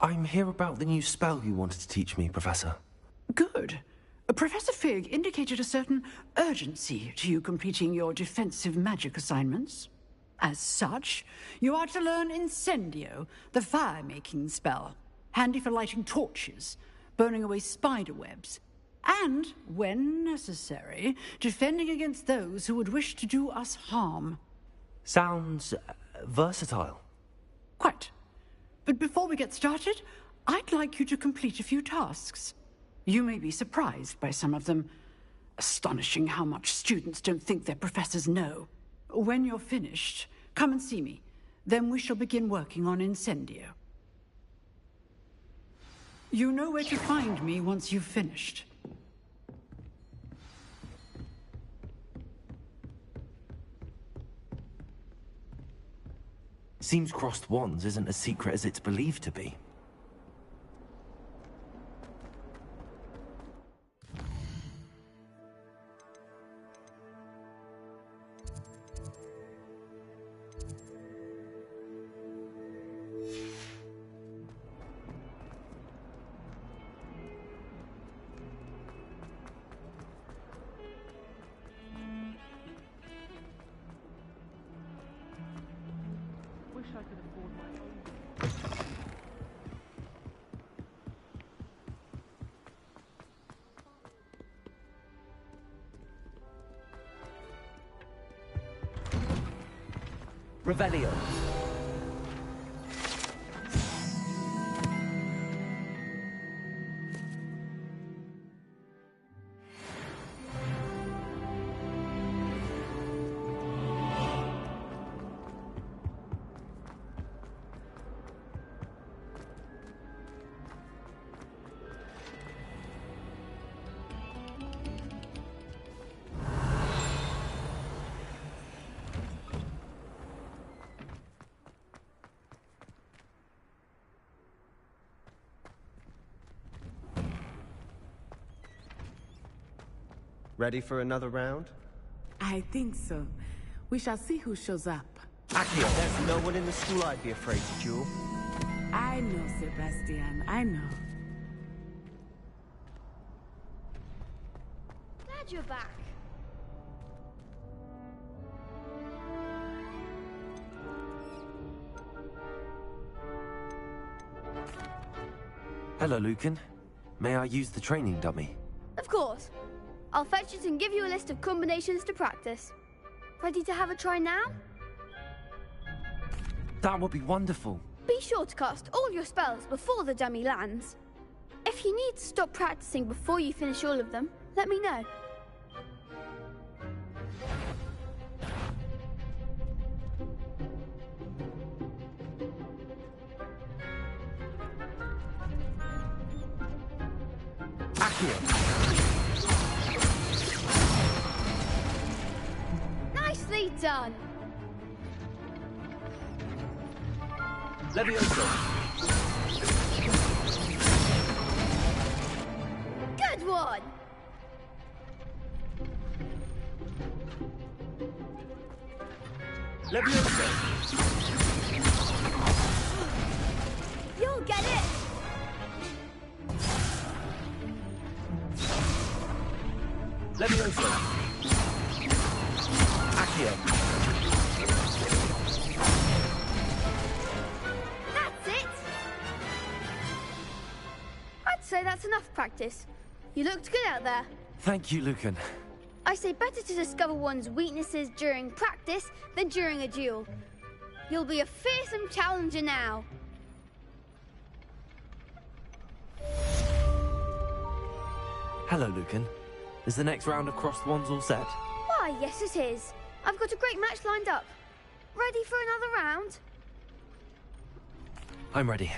I'm here about the new spell you wanted to teach me, Professor. Good. Professor Fig indicated a certain urgency to you completing your defensive magic assignments. As such, you are to learn Incendio, the fire-making spell, handy for lighting torches, burning away spider webs, and, when necessary, defending against those who would wish to do us harm. Sounds versatile. Quite. But before we get started, I'd like you to complete a few tasks. You may be surprised by some of them. Astonishing how much students don't think their professors know. When you're finished, come and see me. Then we shall begin working on Incendio. You know where to find me once you've finished. Seems crossed wands isn't as secret as it's believed to be. Revelio. Ready for another round? I think so. We shall see who shows up. Accio, there's no one in the school I'd be afraid to duel. I know, Sebastian. I know. Glad you're back. Hello, Lucan. May I use the training dummy? Of course. I'll fetch it and give you a list of combinations to practice. Ready to have a try now? That would be wonderful. Be sure to cast all your spells before the dummy lands. If you need to stop practicing before you finish all of them, let me know. Nicely done. Levioso. Good one. Levioso. You'll get it. Levioso. Accio. That's it. I'd say that's enough practice. You looked good out there. Thank you, Lucan. I say better to discover one's weaknesses during practice than during a duel. You'll be a fearsome challenger now. Hello, Lucan. Is the next round of Cross the Wands all set? Why, yes it is. I've got a great match lined up. Ready for another round? I'm ready.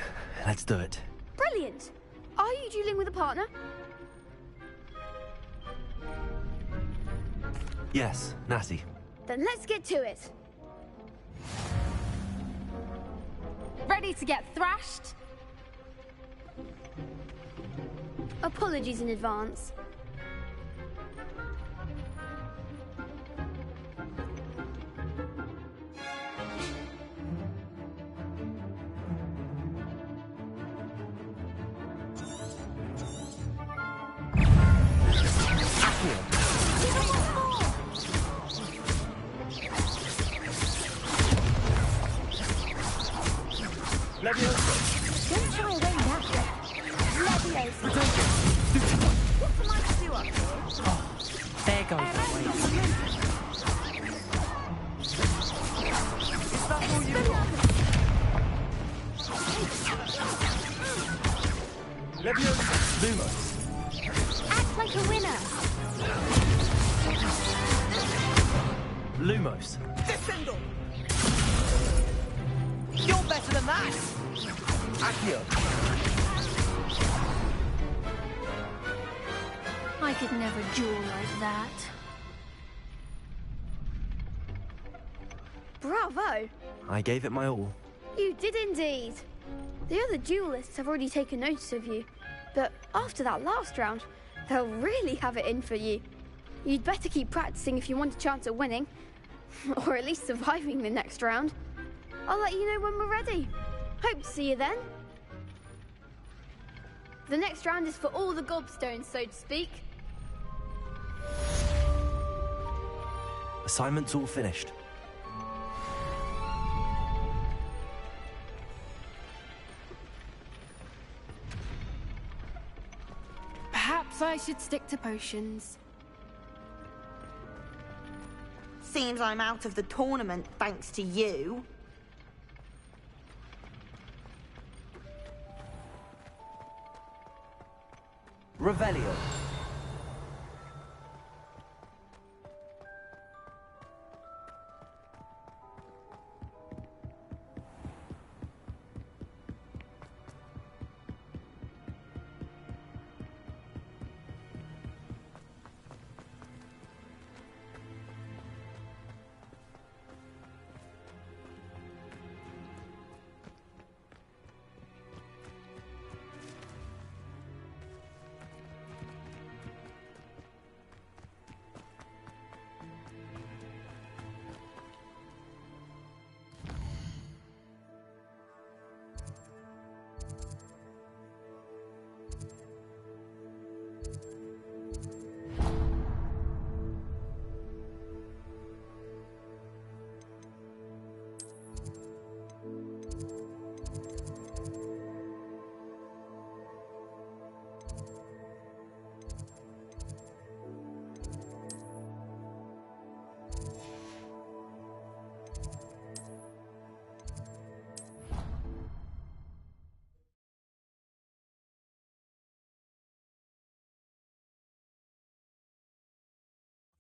Let's do it. Brilliant. Are you dueling with a partner? Yes, Natty. Then let's get to it. Ready to get thrashed? Apologies in advance. Levioso. Don't try away that way. Levioso. What am I to do up here? There goes the way. Is that all you got? Levioso. Lumos. Act like a winner. Lumos. Descendo. You're better than that. Accio. I could never duel like that. Bravo. I gave it my all. You did indeed. The other duelists have already taken notice of you, but after that last round, they'll really have it in for you. You'd better keep practicing if you want a chance at winning, or at least surviving the next round. I'll let you know when we're ready. Hope to see you then. The next round is for all the gobstones, so to speak. Assignment's all finished. Perhaps I should stick to potions. Seems I'm out of the tournament thanks to you. Revelio.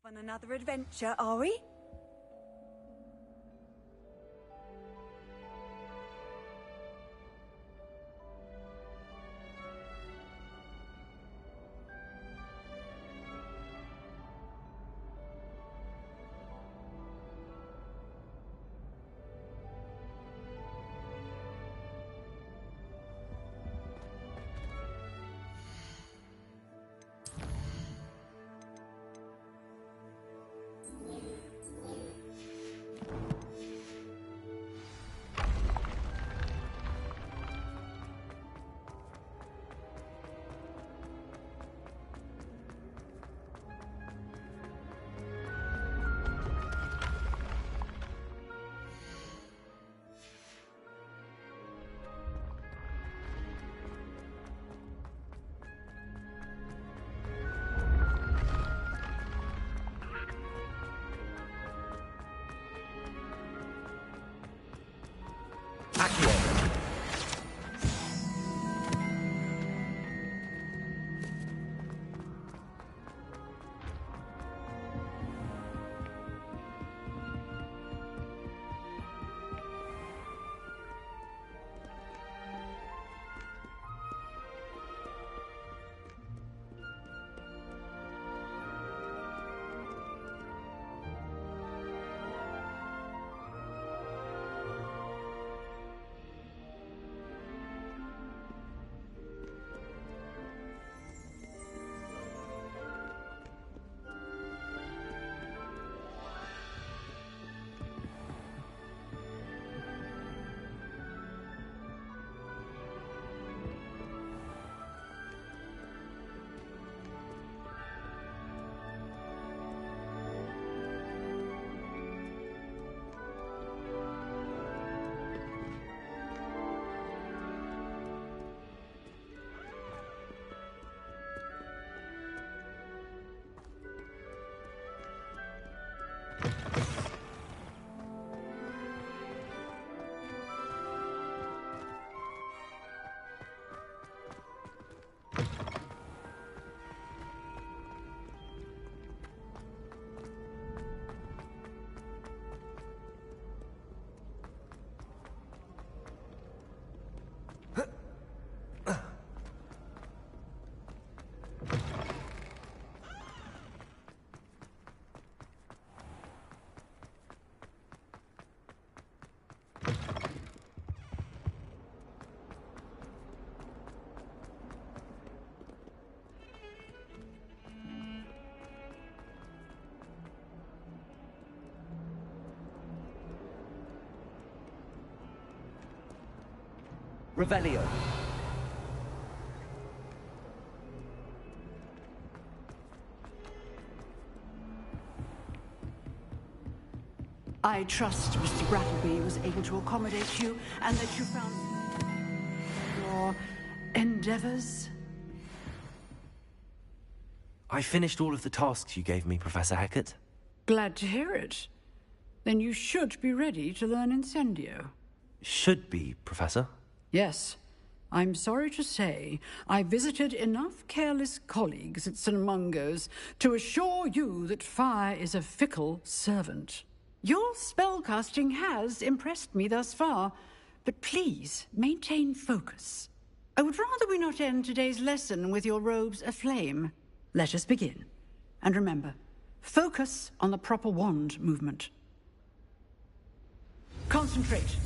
On another adventure, are we? Revelio. I trust Mr. Brattleby was able to accommodate you and that you found your endeavors. I finished all of the tasks you gave me, Professor Hecat. Glad to hear it. then you should be ready to learn Incendio. Should be, Professor. Yes. I'm sorry to say I visited enough careless colleagues at St. Mungo's to assure you that fire is a fickle servant. Your spellcasting has impressed me thus far, but please maintain focus. I would rather we not end today's lesson with your robes aflame. Let us begin. And remember, focus on the proper wand movement. Concentrate,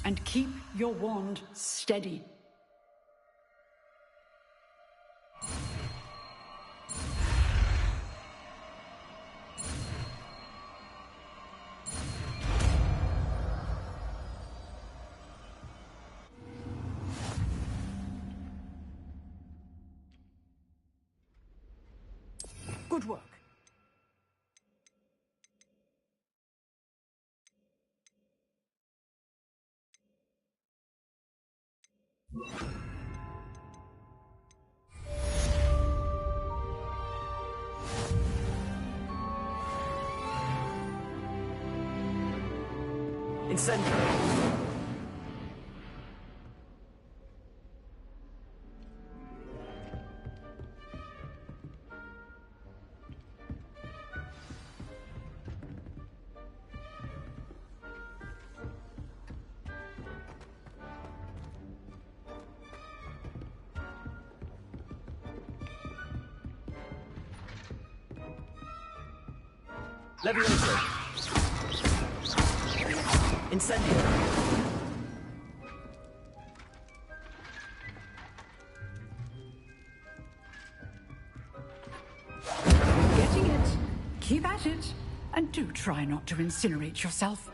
and keep your wand steady. Good work. Incendio. Levioso. Incendio. Getting it. Keep at it. And do try not to incinerate yourself.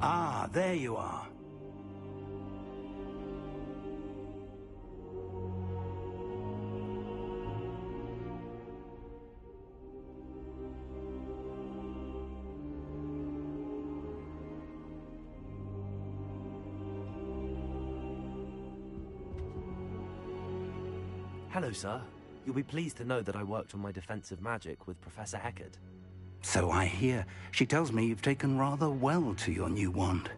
Ah, there you are. Hello, sir. You'll be pleased to know that I worked on my defensive magic with Professor Heckard. So I hear. She tells me you've taken rather well to your new wand.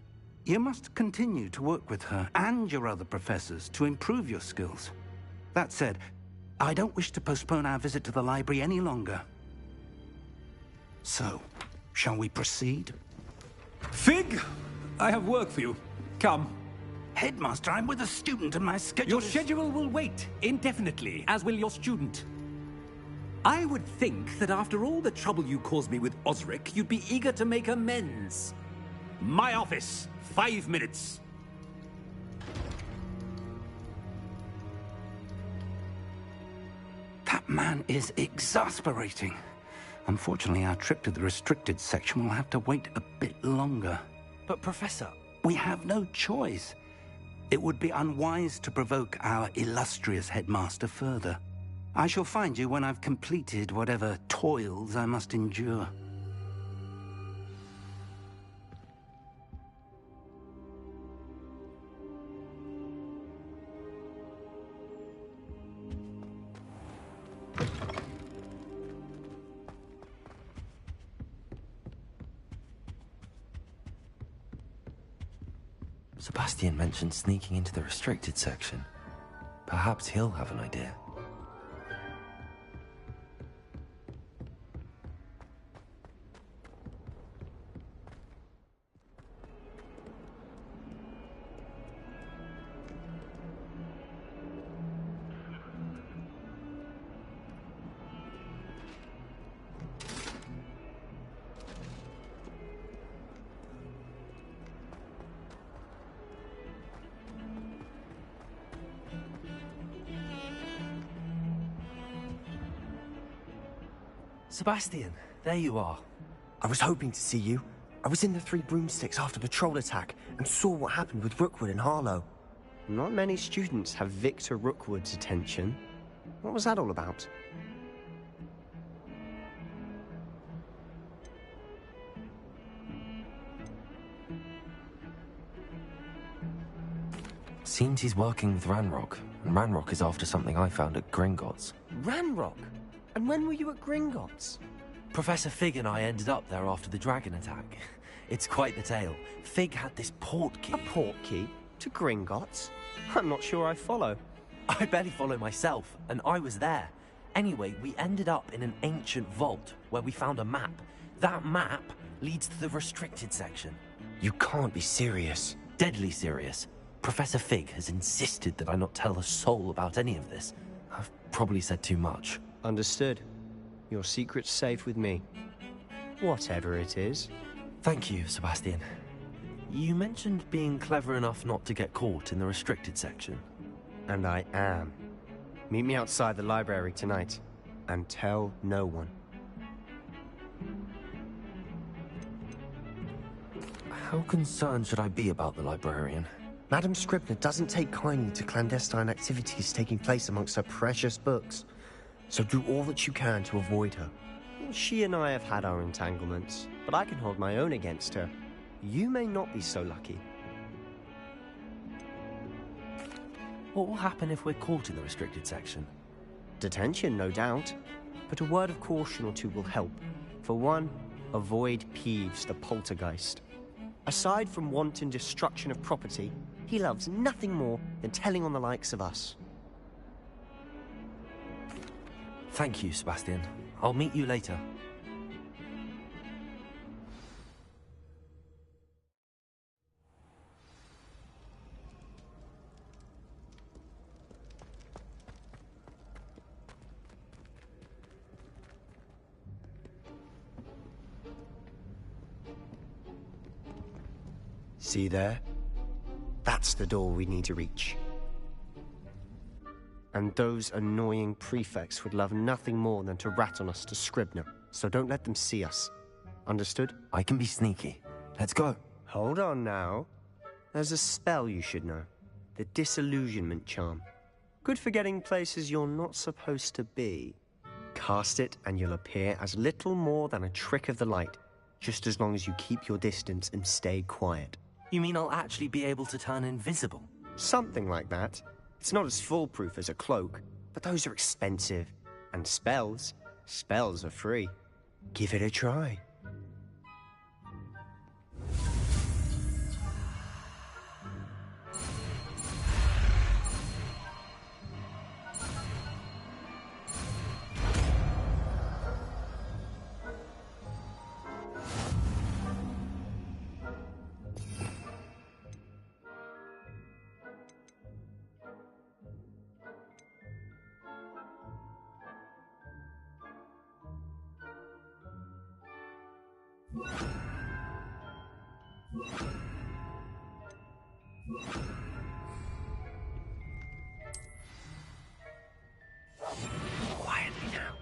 You must continue to work with her and your other professors to improve your skills. That said, I don't wish to postpone our visit to the library any longer. So, shall we proceed? Fig! I have work for you. Come. Headmaster, I'm with a student and my schedule Your schedule will wait indefinitely, as will your student. I would think that after all the trouble you caused me with Osric, you'd be eager to make amends. My office, 5 minutes. That man is exasperating. Unfortunately, our trip to the restricted section will have to wait a bit longer. But, Professor... We have no choice. It would be unwise to provoke our illustrious headmaster further. I shall find you when I've completed whatever toils I must endure. Sebastian mentioned sneaking into the restricted section. Perhaps he'll have an idea. Sebastian, there you are. I was hoping to see you. I was in the Three Broomsticks after the troll attack and saw what happened with Rookwood and Harlow. Not many students have Victor Rookwood's attention. What was that all about? Seems he's working with Ranrock, and Ranrock is after something I found at Gringotts. Ranrock? And when were you at Gringotts? Professor Fig and I ended up there after the dragon attack. It's quite the tale. Fig had this port key. A port key? To Gringotts? I'm not sure I follow. I barely follow myself, and I was there. Anyway, we ended up in an ancient vault where we found a map. That map leads to the restricted section. You can't be serious. Deadly serious. Professor Fig has insisted that I not tell a soul about any of this. I've probably said too much. Understood. Your secret's safe with me. Whatever it is. Thank you, Sebastian. You mentioned being clever enough not to get caught in the restricted section. And I am. Meet me outside the library tonight. And tell no one. How concerned should I be about the librarian? Madam Scribner doesn't take kindly to clandestine activities taking place amongst her precious books. So do all that you can to avoid her. She and I have had our entanglements, but I can hold my own against her. You may not be so lucky. What will happen if we're caught in the restricted section? Detention, no doubt. But a word of caution or two will help. For one, avoid Peeves, the poltergeist. Aside from wanton destruction of property, he loves nothing more than telling on the likes of us. Thank you, Sebastian. I'll meet you later. See there? That's the door we need to reach. And those annoying prefects would love nothing more than to rat on us to Scribner, so don't let them see us. Understood? I can be sneaky. Let's go. Hold on now. There's a spell you should know. The Disillusionment Charm. Good for getting places you're not supposed to be. Cast it and you'll appear as little more than a trick of the light, just as long as you keep your distance and stay quiet. You mean I'll actually be able to turn invisible? Something like that. It's not as foolproof as a cloak, but those are expensive. And spells are free. Give it a try. Quietly now.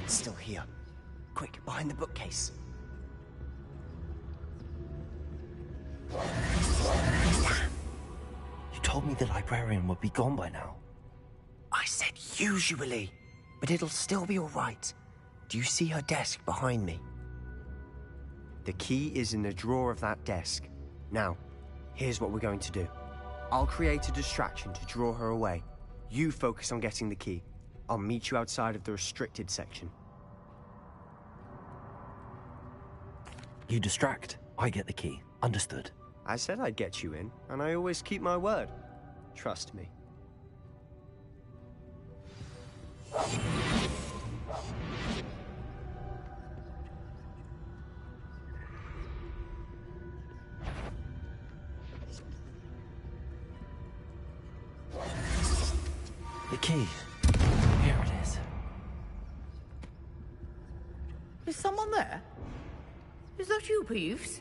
Still here. Quick, behind the bookcase. You told me the librarian would be gone by now. I said usually, but it'll still be all right. Do you see her desk behind me? The key is in the drawer of that desk. Now, here's what we're going to do. I'll create a distraction to draw her away. You focus on getting the key. I'll meet you outside of the restricted section. You distract. I get the key. Understood. I said I'd get you in, and I always keep my word. Trust me. The key. Here it is. Is someone there? Is that you, Peeves?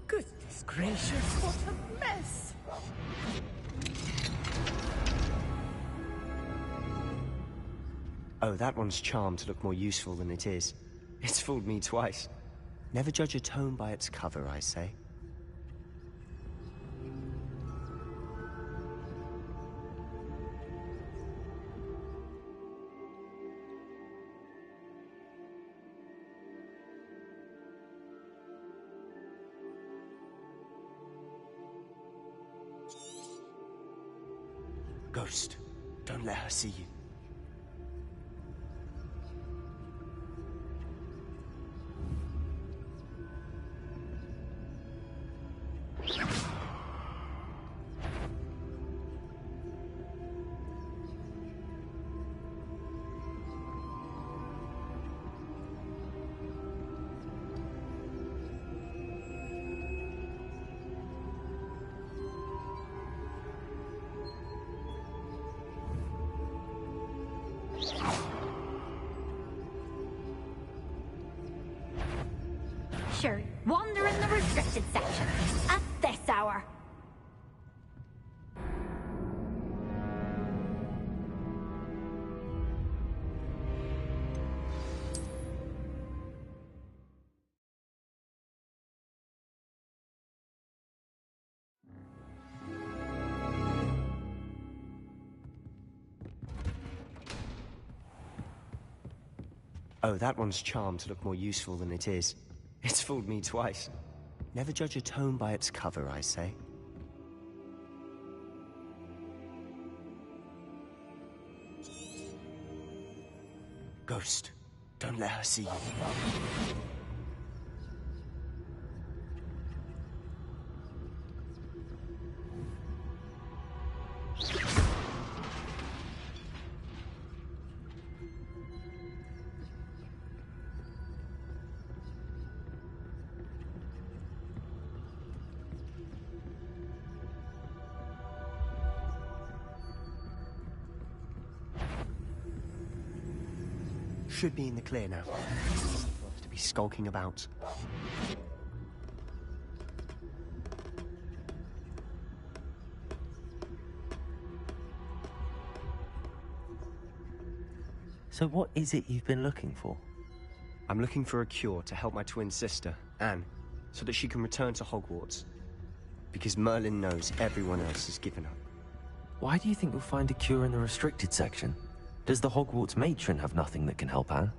Goodness gracious, what a mess! Oh, that one's charmed to look more useful than it is. It's fooled me twice. Never judge a tome by its cover, I say. Ghost, don't let her see you. Sure, wander in the restricted section at this hour. Oh, that one's charmed to look more useful than it is. It's fooled me twice. Never judge a tome by its cover, I say. Ghost, don't let her see you. Should be in the clear now. To be skulking about. So what is it you've been looking for? I'm looking for a cure to help my twin sister, Anne, so that she can return to Hogwarts. Because Merlin knows everyone else has given up. Why do you think you'll find a cure in the restricted section? Does the Hogwarts matron have nothing that can help Anne?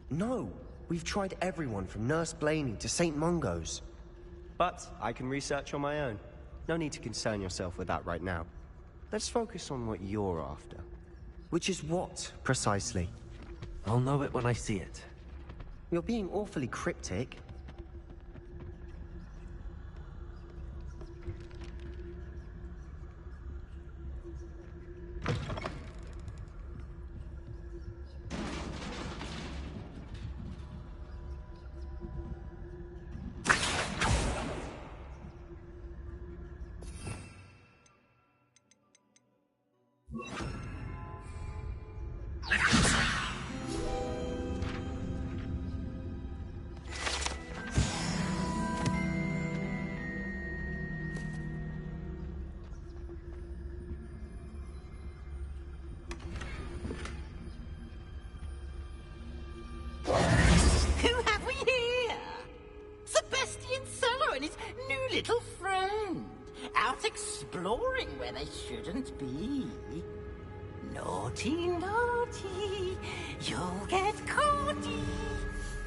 No! We've tried everyone from Nurse Blaney to St. Mungo's. But I can research on my own. No need to concern yourself with that right now. Let's focus on what you're after. Which is what, precisely? I'll know it when I see it. You're being awfully cryptic. Exploring where they shouldn't be. Naughty, naughty, you'll get caughty.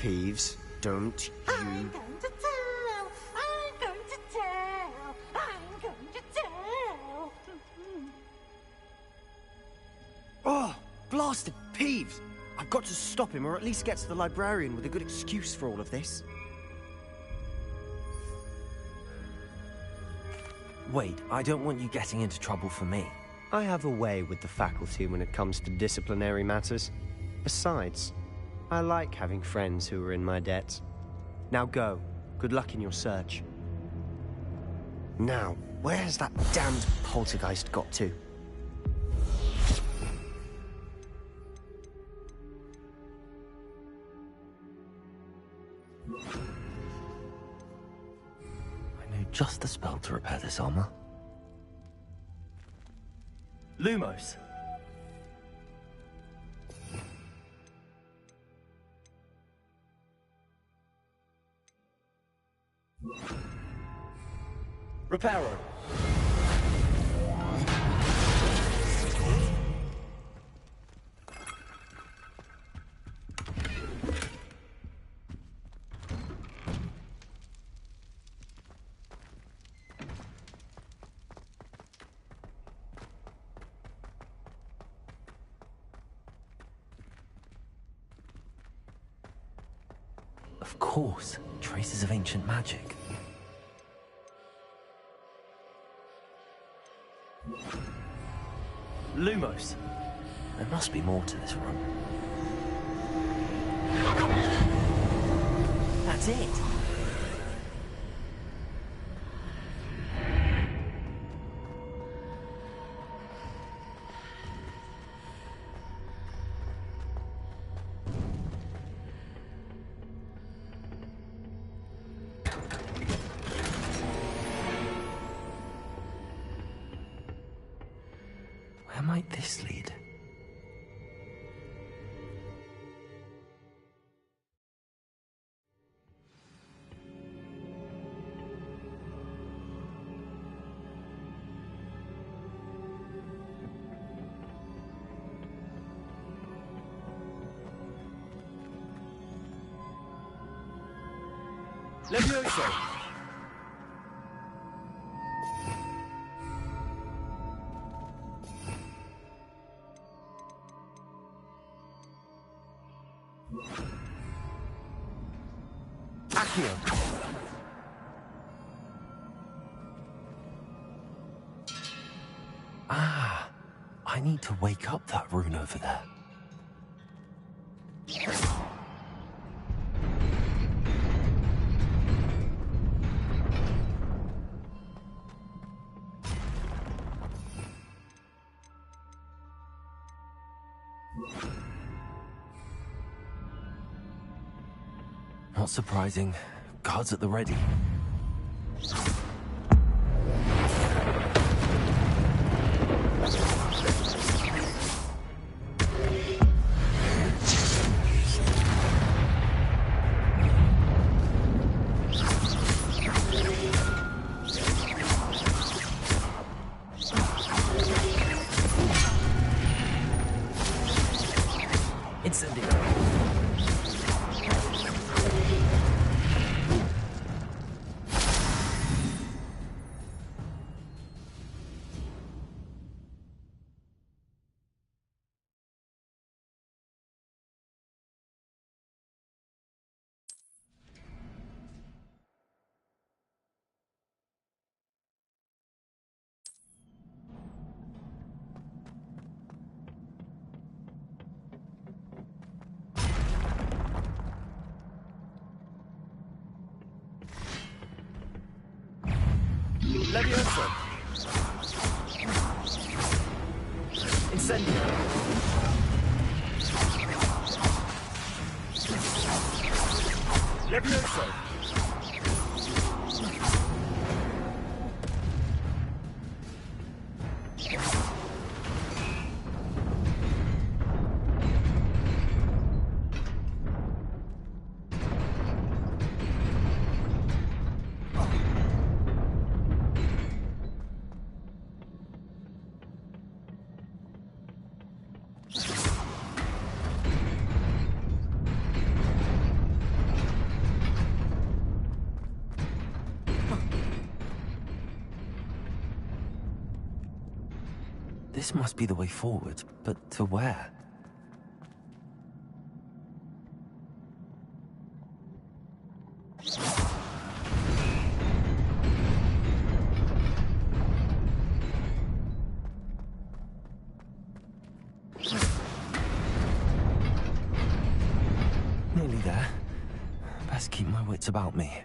Peeves, don't you... I'm going to tell Peeves! I've got to stop him, or at least get to the librarian with a good excuse for all of this. Wait, I don't want you getting into trouble for me. I have a way with the faculty when it comes to disciplinary matters. Besides, I like having friends who are in my debt. Now go. Good luck in your search. Now, where has that damned poltergeist got to? I know just the spell to repair this armor. Lumos! Reparo! Of course, traces of ancient magic. Lumos! There must be more to this room. That's it! Where might this lead? Levioso! Accio! Ah, I need to wake up that rune over there. Not surprising. Guards at the ready. Levioso! Incendio! Levioso! This must be the way forward, but to where? Nearly there. Best keep my wits about me.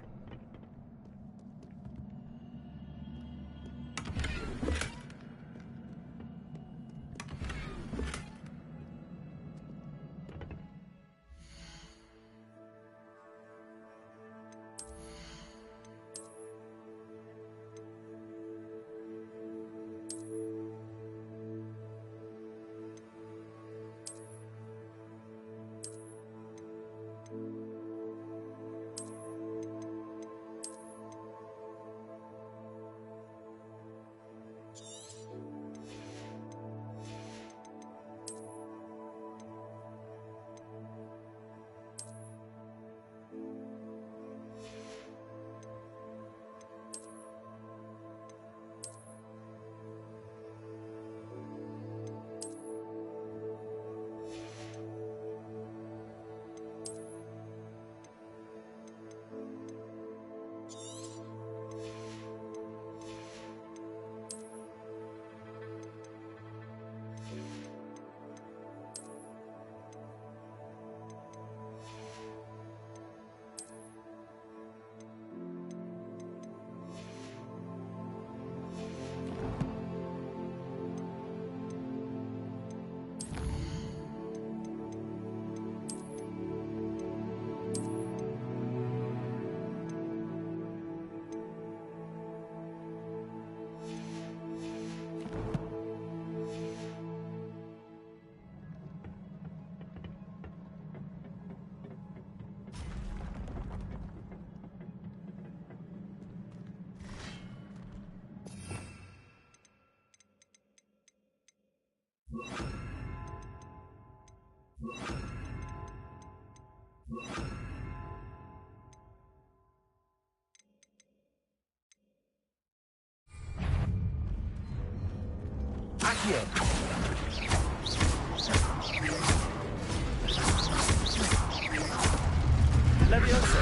Levioso.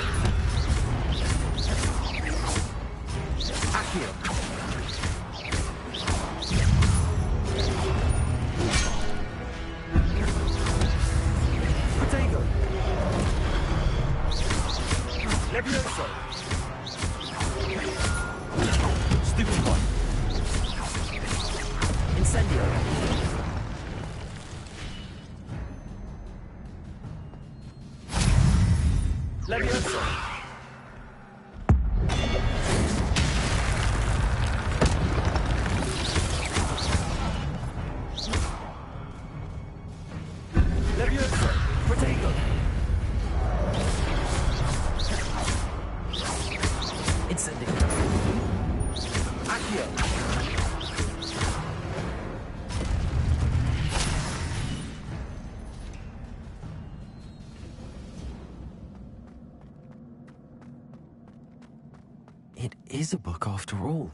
Accio. Protego. Levioso. Stupid one. Incendio. Levioso. Levioso. Protego. Incendio. Accio. It is a book after all.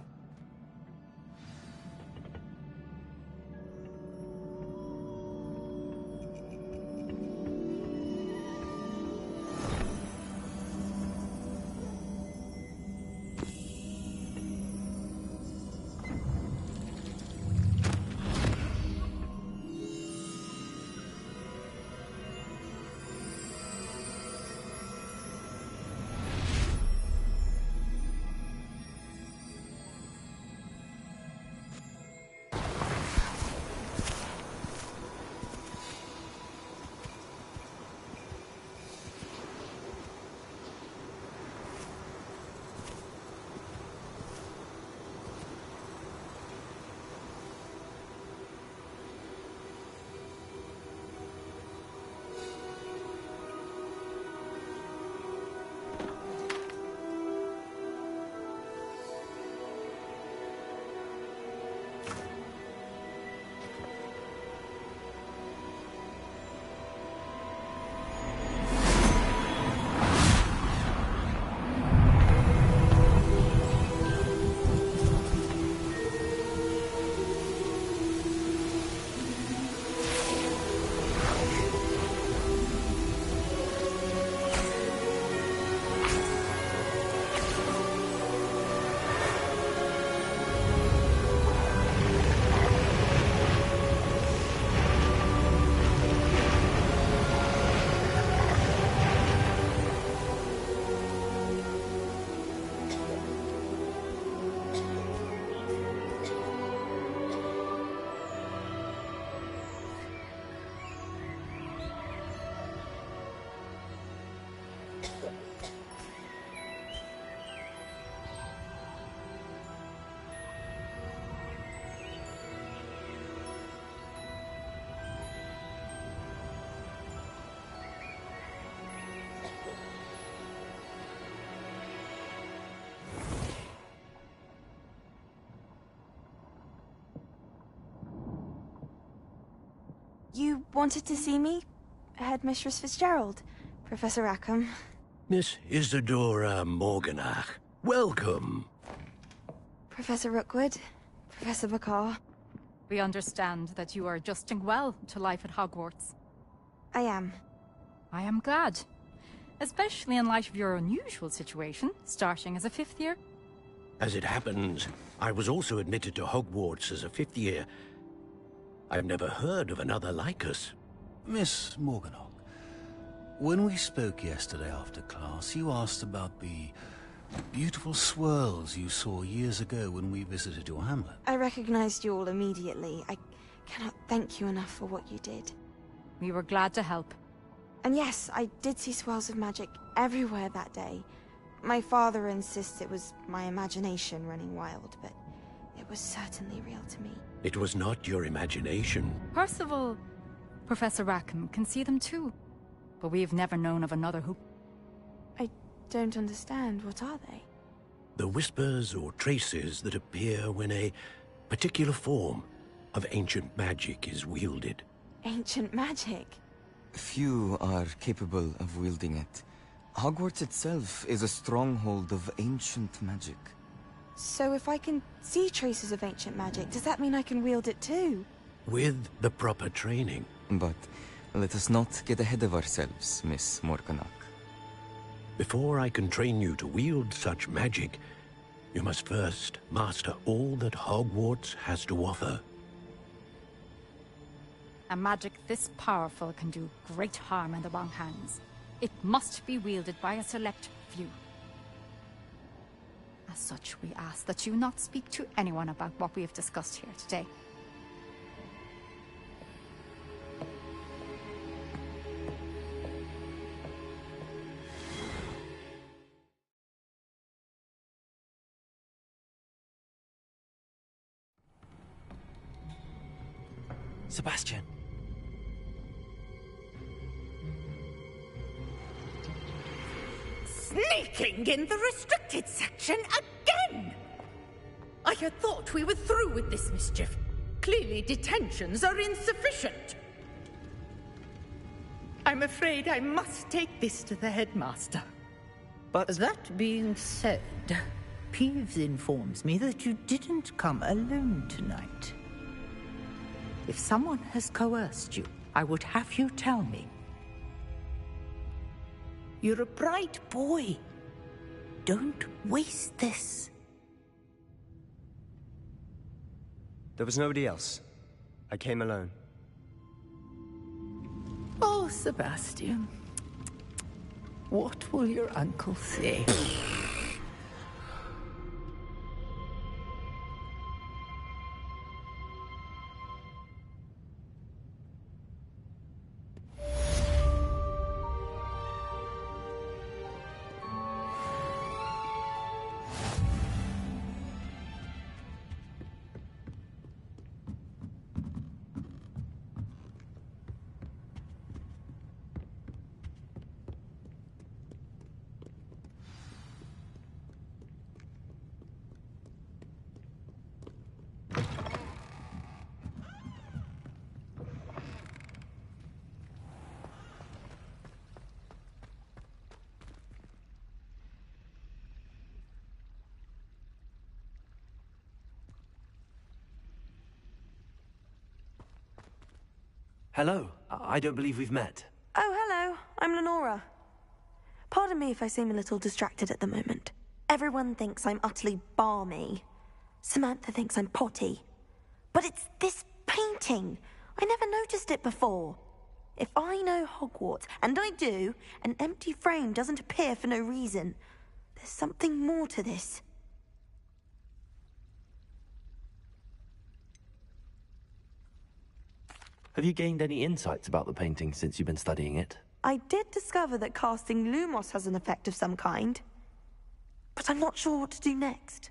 You wanted to see me? Headmistress Fitzgerald, Professor Rackham. Miss Isadora Morganach, welcome. Professor Rookwood, Professor Bakar. We understand that you are adjusting well to life at Hogwarts. I am. I am glad. Especially in light of your unusual situation, starting as a 5th year. As it happens, I was also admitted to Hogwarts as a 5th year. I've never heard of another like us. Miss Morganach, when we spoke yesterday after class, you asked about the beautiful swirls you saw years ago when we visited your hamlet. I recognized you all immediately. I cannot thank you enough for what you did. We were glad to help. And yes, I did see swirls of magic everywhere that day. My father insists it was my imagination running wild, but it was certainly real to me. It was not your imagination. Percival, Professor Rackham can see them too. But we've never known of another who... I don't understand. What are they? The whispers or traces that appear when a particular form of ancient magic is wielded. Ancient magic? Few are capable of wielding it. Hogwarts itself is a stronghold of ancient magic. So if I can see traces of ancient magic, does that mean I can wield it too? With the proper training. But let us not get ahead of ourselves, Miss Morganach. Before I can train you to wield such magic, you must first master all that Hogwarts has to offer. A magic this powerful can do great harm in the wrong hands. It must be wielded by a select few. As such, we ask that you not speak to anyone about what we have discussed here today. Sebastian. Sneaking in the restricted section again! I had thought we were through with this mischief. Clearly detentions are insufficient. I'm afraid I must take this to the headmaster. But that being said, Peeves informs me that you didn't come alone tonight. If someone has coerced you, I would have you tell me. You're a bright boy. Don't waste this. There was nobody else. I came alone. Oh, Sebastian. What will your uncle say? Hello. I don't believe we've met. Oh, hello. I'm Lenora. Pardon me if I seem a little distracted at the moment. Everyone thinks I'm utterly balmy. Samantha thinks I'm potty. But it's this painting. I never noticed it before. If I know Hogwarts, and I do, an empty frame doesn't appear for no reason. There's something more to this. Have you gained any insights about the painting since you've been studying it? I did discover that casting Lumos has an effect of some kind, but I'm not sure what to do next.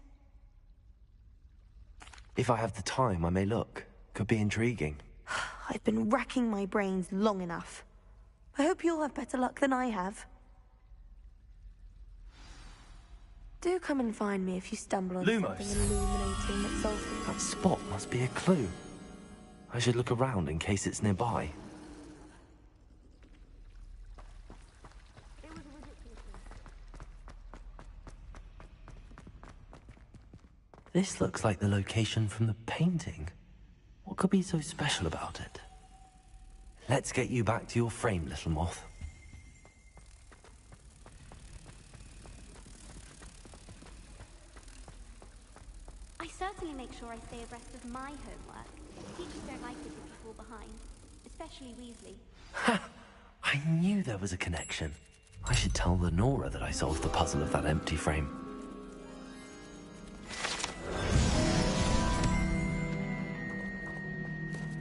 If I have the time, I may look. Could be intriguing. I've been racking my brains long enough. I hope you'll have better luck than I have. Do come and find me if you stumble on Lumos. something illuminating that solves the That spot must be a clue. I should look around in case it's nearby. This looks like the location from the painting. What could be so special about it? Let's get you back to your frame, little moth. I certainly make sure I stay abreast of my homework. Teachers don't like it if you fall behind, especially Weasley. Ha! I knew there was a connection. I should tell Lenora that I solved the puzzle of that empty frame.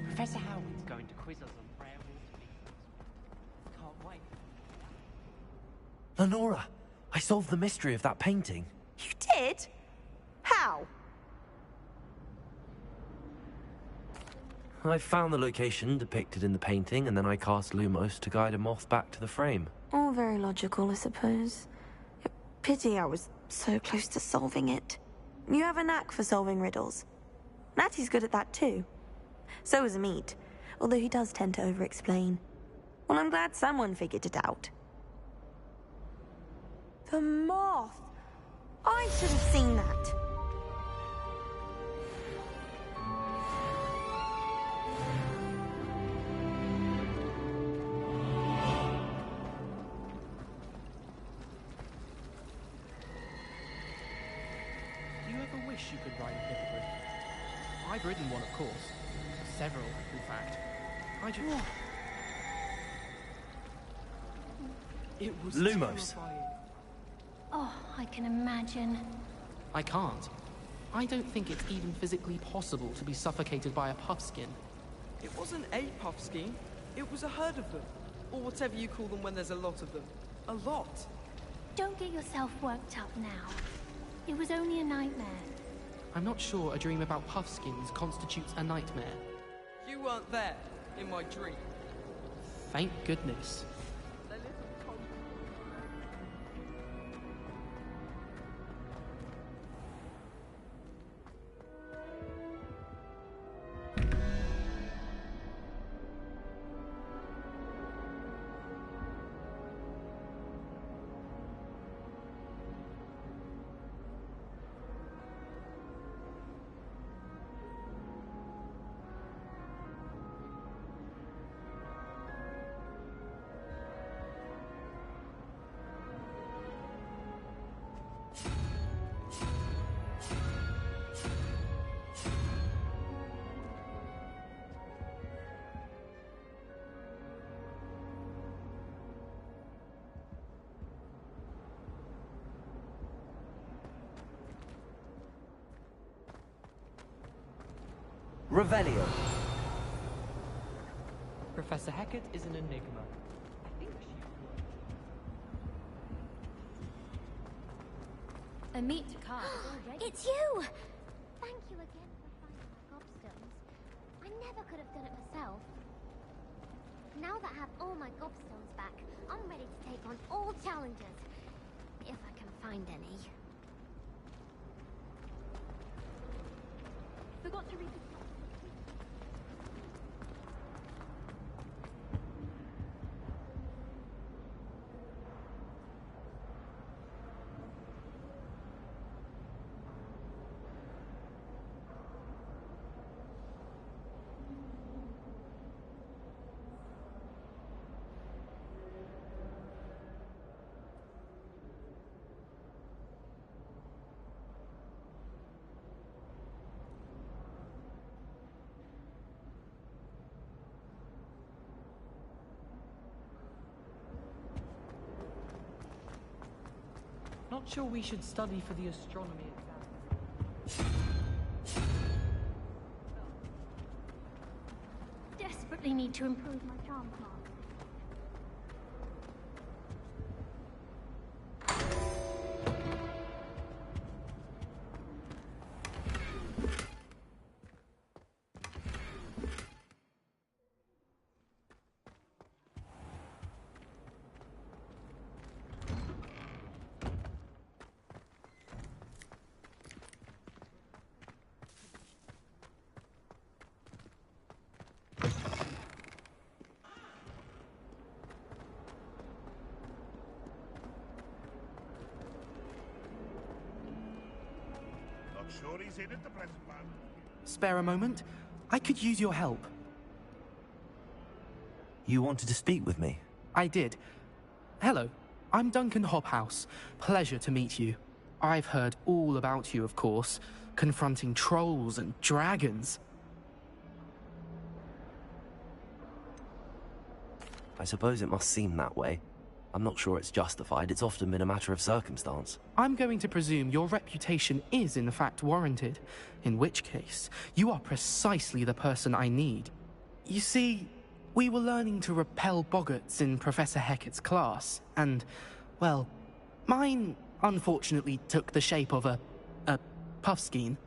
Professor Howard's going to quiz us on rare water beetles. Can't wait. Lenora! I solved the mystery of that painting. You did? How? I found the location depicted in the painting, and then I cast Lumos to guide a moth back to the frame. All very logical, I suppose. Pity I was so close to solving it. You have a knack for solving riddles. Natty's good at that too. So is Amit, although he does tend to over-explain. Well, I'm glad someone figured it out. The moth! I should have seen that. Do you ever wish you could ride a hippogriff? I've ridden one, of course. Several, in fact. I just... It was Lumos. terrifying. Oh, I can imagine. I can't. I don't think it's even physically possible to be suffocated by a puffskin. It wasn't a puffskein. It was a herd of them. Or whatever you call them when there's a lot of them. A lot. Don't get yourself worked up now. It was only a nightmare. I'm not sure a dream about puffskins constitutes a nightmare. You weren't there in my dream. Thank goodness. Revelio. Professor Hecat is an enigma. I think she... Amit card already. It's you! Thank you again for finding my gobstones. I never could have done it myself. Now that I have all my gobstones back, I'm ready to take on all challenges. If I can find any. Forgot to read the... Not sure we should study for the astronomy exam. Desperately need to improve my charm class. sure he's in at the present moment. Spare a moment? I could use your help. You wanted to speak with me? I did. Hello, I'm Duncan Hobhouse. Pleasure to meet you. I've heard all about you, of course, confronting trolls and dragons. I suppose it must seem that way. I'm not sure it's justified. It's often been a matter of circumstance. I'm going to presume your reputation is in fact warranted, in which case, you are precisely the person I need. You see, we were learning to repel boggarts in Professor Hecat's class, and, well, mine unfortunately took the shape of a puffskein.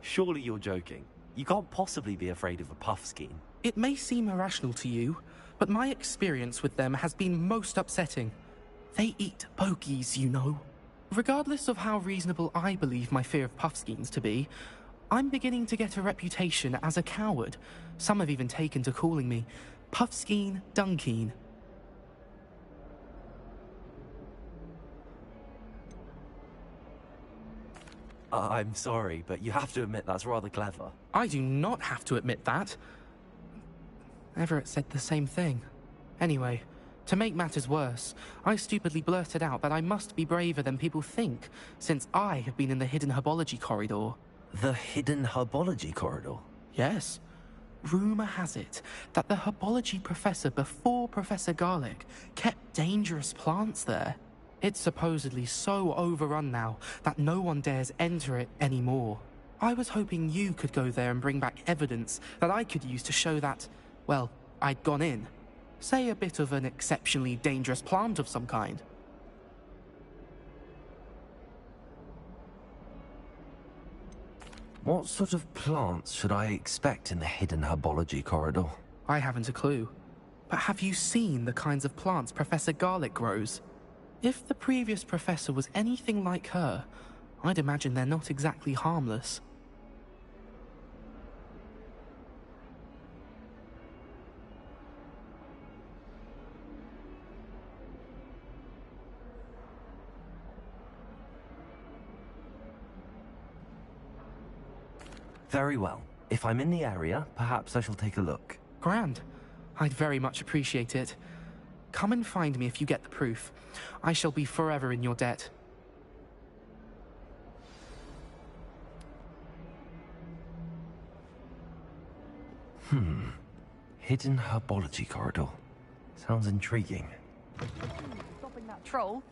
Surely you're joking. You can't possibly be afraid of a puffskein. It may seem irrational to you, but my experience with them has been most upsetting. They eat bogies, you know. Regardless of how reasonable I believe my fear of puffskeins to be, I'm beginning to get a reputation as a coward. Some have even taken to calling me Puffskein Dunkeen. I'm sorry, but you have to admit that's rather clever. I do not have to admit that. Everett said the same thing. Anyway, to make matters worse, I stupidly blurted out that I must be braver than people think, since I have been in the hidden herbology corridor. The hidden herbology corridor? Yes. Rumour has it that the herbology professor before Professor Garlick kept dangerous plants there. It's supposedly so overrun now that no one dares enter it anymore. I was hoping you could go there and bring back evidence that I could use to show that, well, I'd gone in. Say a bit of an exceptionally dangerous plant of some kind. What sort of plants should I expect in the hidden herbology corridor? I haven't a clue. But have you seen the kinds of plants Professor Garlick grows? If the previous professor was anything like her, I'd imagine they're not exactly harmless. Very well. If I'm in the area, perhaps I shall take a look. Grand. I'd very much appreciate it. Come and find me if you get the proof. I shall be forever in your debt. Hidden herbology corridor. Sounds intriguing. Stopping that troll?